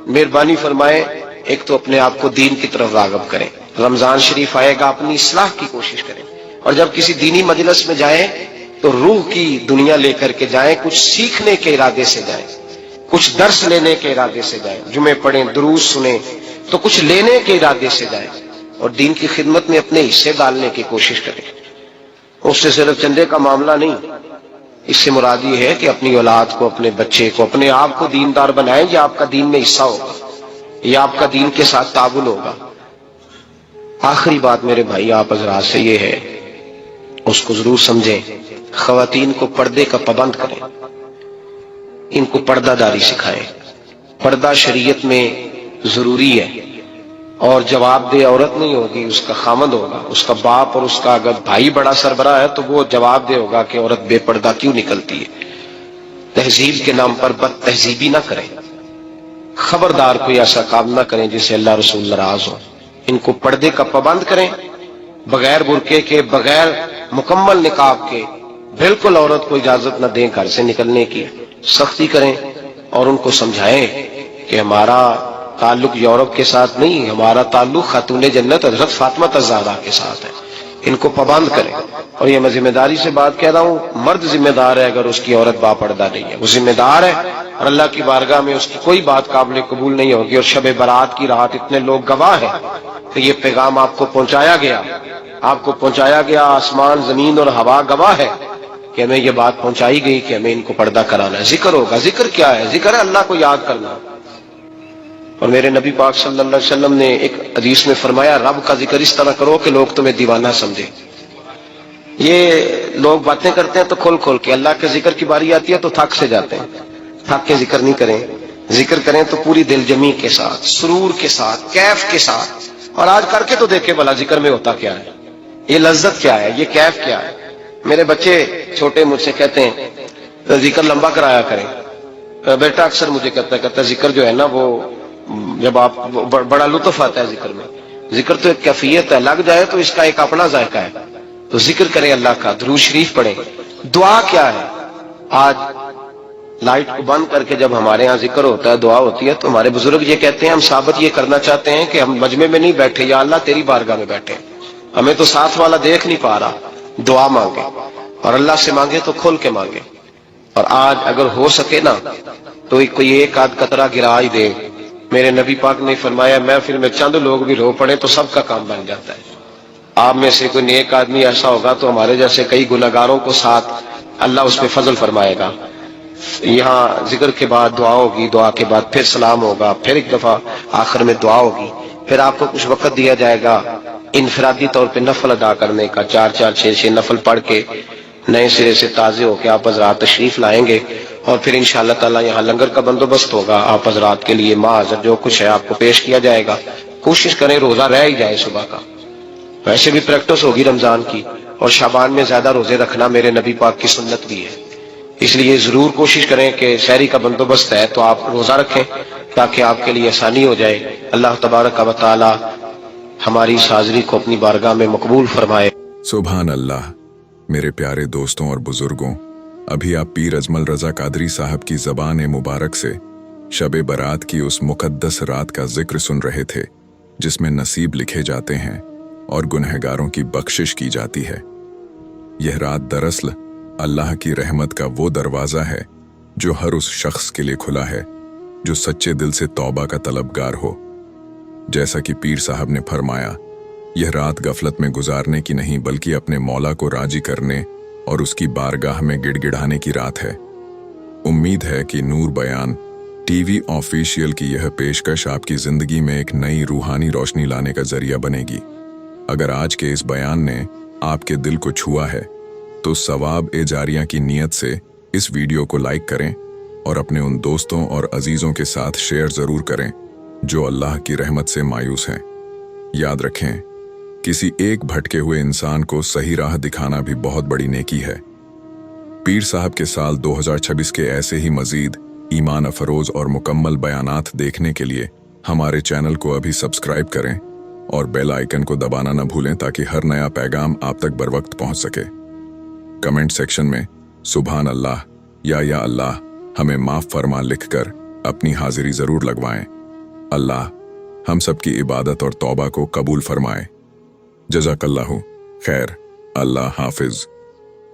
مہربانی فرمائیں ایک تو اپنے آپ کو دین کی طرف راغب کریں. رمضان شریف آئے گا, اپنی اصلاح کی کوشش کریں. اور جب کسی دینی مجلس میں جائیں تو روح کی دنیا لے کر کے جائیں، کچھ سیکھنے کے ارادے سے جائیں، کچھ درس لینے کے ارادے سے جائیں، جمعے پڑھیں، دروس سنیں، تو کچھ لینے کے ارادے سے جائیں اور دین کی خدمت میں اپنے حصے ڈالنے کی کوشش کریں۔ اس سے صرف چندے کا معاملہ نہیں، اس سے مراد یہ ہے کہ اپنی اولاد کو، اپنے بچے کو، اپنے آپ کو دیندار بنائیں، یہ آپ کا دین میں حصہ ہوگا، یہ آپ کا دین کے ساتھ تعاون ہوگا۔ آخری بات میرے بھائی آپ حضرات سے یہ ہے، اس کو ضرور سمجھیں، خواتین کو پردے کا پابند کریں، ان کو پردہ داری سکھائیں۔ پردہ شریعت میں ضروری ہے، اور جواب دہ عورت نہیں ہوگی، اس کا خامند ہوگا، اس کا باپ، اور اس کا اگر بھائی بڑا سربراہ ہے تو وہ جواب دہ ہوگا کہ عورت بے پردہ کیوں نکلتی ہے۔ تہذیب کے نام پر بد تہذیبی نہ کریں، خبردار کوئی ایسا کام نہ کریں جس سے اللہ رسول ناراض ہو۔ ان کو پردے کا پابند کریں، بغیر برقعے کے، بغیر مکمل نقاب کے، بالکل عورت کو اجازت نہ دیں گھر سے نکلنے کی، سختی کریں، اور ان کو سمجھائیں کہ ہمارا تعلق یورپ کے ساتھ نہیں، ہمارا تعلق خاتون جنت حضرت فاطمہ الزہرا کے ساتھ ہے۔ ان کو پابند کریں، اور یہ میں ذمہ داری سے بات کہہ رہا ہوں، مرد ذمہ دار ہے اگر اس کی عورت باپردہ نہیں ہے، وہ ذمہ دار ہے، اور اللہ کی بارگاہ میں اس کی کوئی بات قابل قبول نہیں ہوگی۔ اور شب برات کی رات اتنے لوگ گواہ ہیں کہ یہ پیغام آپ کو پہنچایا گیا، آپ کو پہنچایا گیا، آسمان زمین اور ہوا گواہ ہے کہ ہمیں یہ بات پہنچائی گئی کہ ہمیں ان کو پردہ کرانا ہے۔ ذکر ہوگا، ذکر کیا ہے؟ ذکر ہے اللہ کو یاد کرنا۔ اور میرے نبی پاک صلی اللہ علیہ وسلم نے ایک حدیث میں فرمایا، رب کا ذکر اس طرح کرو کہ لوگ تمہیں دیوانہ سمجھے۔ یہ لوگ باتیں کرتے ہیں تو کھول کھول کے، اللہ کے ذکر کی باری آتی ہے تو تھک سے جاتے ہیں، تھک کے ذکر نہیں کریں، ذکر کریں تو پوری دل جمی کے ساتھ، سرور کے ساتھ، کیف کے ساتھ۔ اور آج کر کے تو دیکھیں بھلا ذکر میں ہوتا کیا ہے، یہ لذت کیا ہے، یہ کیف کیا ہے۔ میرے بچے چھوٹے مجھ سے کہتے ہیں ذکر لمبا کرایا کریں، بیٹا اکثر مجھے کہتا ہے ذکر جو ہے نا وہ جب آپ بڑا لطف آتا ہے ذکر میں، ذکر تو ایک کیفیت ہے، لگ جائے تو اس کا ایک اپنا ذائقہ ہے، تو ذکر کریں اللہ کا، درود شریف پڑھیں۔ دعا کیا ہے؟ آج لائٹ کو بند کر کے جب ہمارے ہاں ذکر ہوتا ہے، دعا ہوتی ہے، تو ہمارے بزرگ یہ کہتے ہیں، ہم ثابت یہ کرنا چاہتے ہیں کہ ہم مجمع میں نہیں بیٹھے، یا اللہ تیری بارگاہ میں بیٹھے، ہمیں تو ساتھ والا دیکھ نہیں پا رہا۔ دعا مانگے، اور اللہ سے مانگے تو کھول کے مانگے۔ اور آج اگر ہو سکے نا تو کوئی ایک آدھ قطرہ گرا ہی دے۔ میرے نبی پاک نے فرمایا محفل میں چند لوگ بھی رو پڑے تو سب کا کام بن جاتا ہے۔ آپ میں سے کوئی نیک آدمی ایسا ہوگا تو ہمارے جیسے کئی گناہگاروں کو ساتھ اللہ اس پہ فضل فرمائے گا۔ یہاں ذکر کے بعد دعا ہوگی، دعا کے بعد پھر سلام ہوگا، پھر ایک دفعہ آخر میں دعا ہوگی، پھر آپ کو کچھ وقت دیا جائے گا انفرادی طور پہ نفل ادا کرنے کا، 4 6 نفل پڑھ کے نئے سرے سے تازے ہو کے آپ حضرات تشریف لائیں گے، اور پھر انشاءاللہ تعالی یہاں لنگر کا بندوبست ہوگا، آپ حضرات کے لیے معاذ جو کچھ ہے آپ کو پیش کیا جائے گا۔ کوشش کریں روزہ رہ ہی جائے صبح کا، ویسے بھی پریکٹس ہوگی رمضان کی، اور شعبان میں زیادہ روزے رکھنا میرے نبی پاک کی سنت بھی ہے، اس لیے ضرور کوشش کریں کہ سحری کا بندوبست ہے تو آپ روزہ رکھیں تاکہ آپ کے لیے آسانی ہو جائے۔ اللہ تبارک و تعالی ہماری اس حاضری کو اپنی بارگاہ میں مقبول فرمائے۔ سبحان اللہ۔ میرے پیارے دوستوں اور بزرگوں، ابھی آپ پیر اجمل رضا قادری صاحب کی زبان مبارک سے شب برات کی اس مقدس رات کا ذکر سن رہے تھے جس میں نصیب لکھے جاتے ہیں اور گنہگاروں کی بخشش کی جاتی ہے۔ یہ رات دراصل اللہ کی رحمت کا وہ دروازہ ہے جو ہر اس شخص کے لیے کھلا ہے جو سچے دل سے توبہ کا طلبگار ہو۔ جیسا کہ پیر صاحب نے فرمایا، یہ رات غفلت میں گزارنے کی نہیں بلکہ اپنے مولا کو راضی کرنے اور اس کی بارگاہ میں گڑ گڑانے کی رات ہے۔ امید ہے کہ نور بیان ٹی وی آفیشیل کی یہ پیشکش آپ کی زندگی میں ایک نئی روحانی روشنی لانے کا ذریعہ بنے گی۔ اگر آج کے اس بیان نے آپ کے دل کو چھوا ہے تو ثواب جاریہ کی نیت سے اس ویڈیو کو لائک کریں اور اپنے ان دوستوں اور عزیزوں کے ساتھ شیئر ضرور کریں جو اللہ کی رحمت سے مایوس ہیں۔ یاد رکھیں، کسی ایک بھٹکے ہوئے انسان کو صحیح راہ دکھانا بھی بہت بڑی نیکی ہے۔ پیر صاحب کے سال 2026 کے ایسے ہی مزید ایمان افروز اور مکمل بیانات دیکھنے کے لیے ہمارے چینل کو ابھی سبسکرائب کریں اور بیل آئیکن کو دبانا نہ بھولیں تاکہ ہر نیا پیغام آپ تک بروقت پہنچ سکے۔ کمنٹ سیکشن میں سبحان اللہ یا اللہ ہمیں معاف فرما لکھ کر اپنی حاضری ضرور لگوائیں۔ اللہ ہم سب کی عبادت اور توبہ کو قبول فرمائے۔ جزاک اللہ خیر۔ اللہ حافظ۔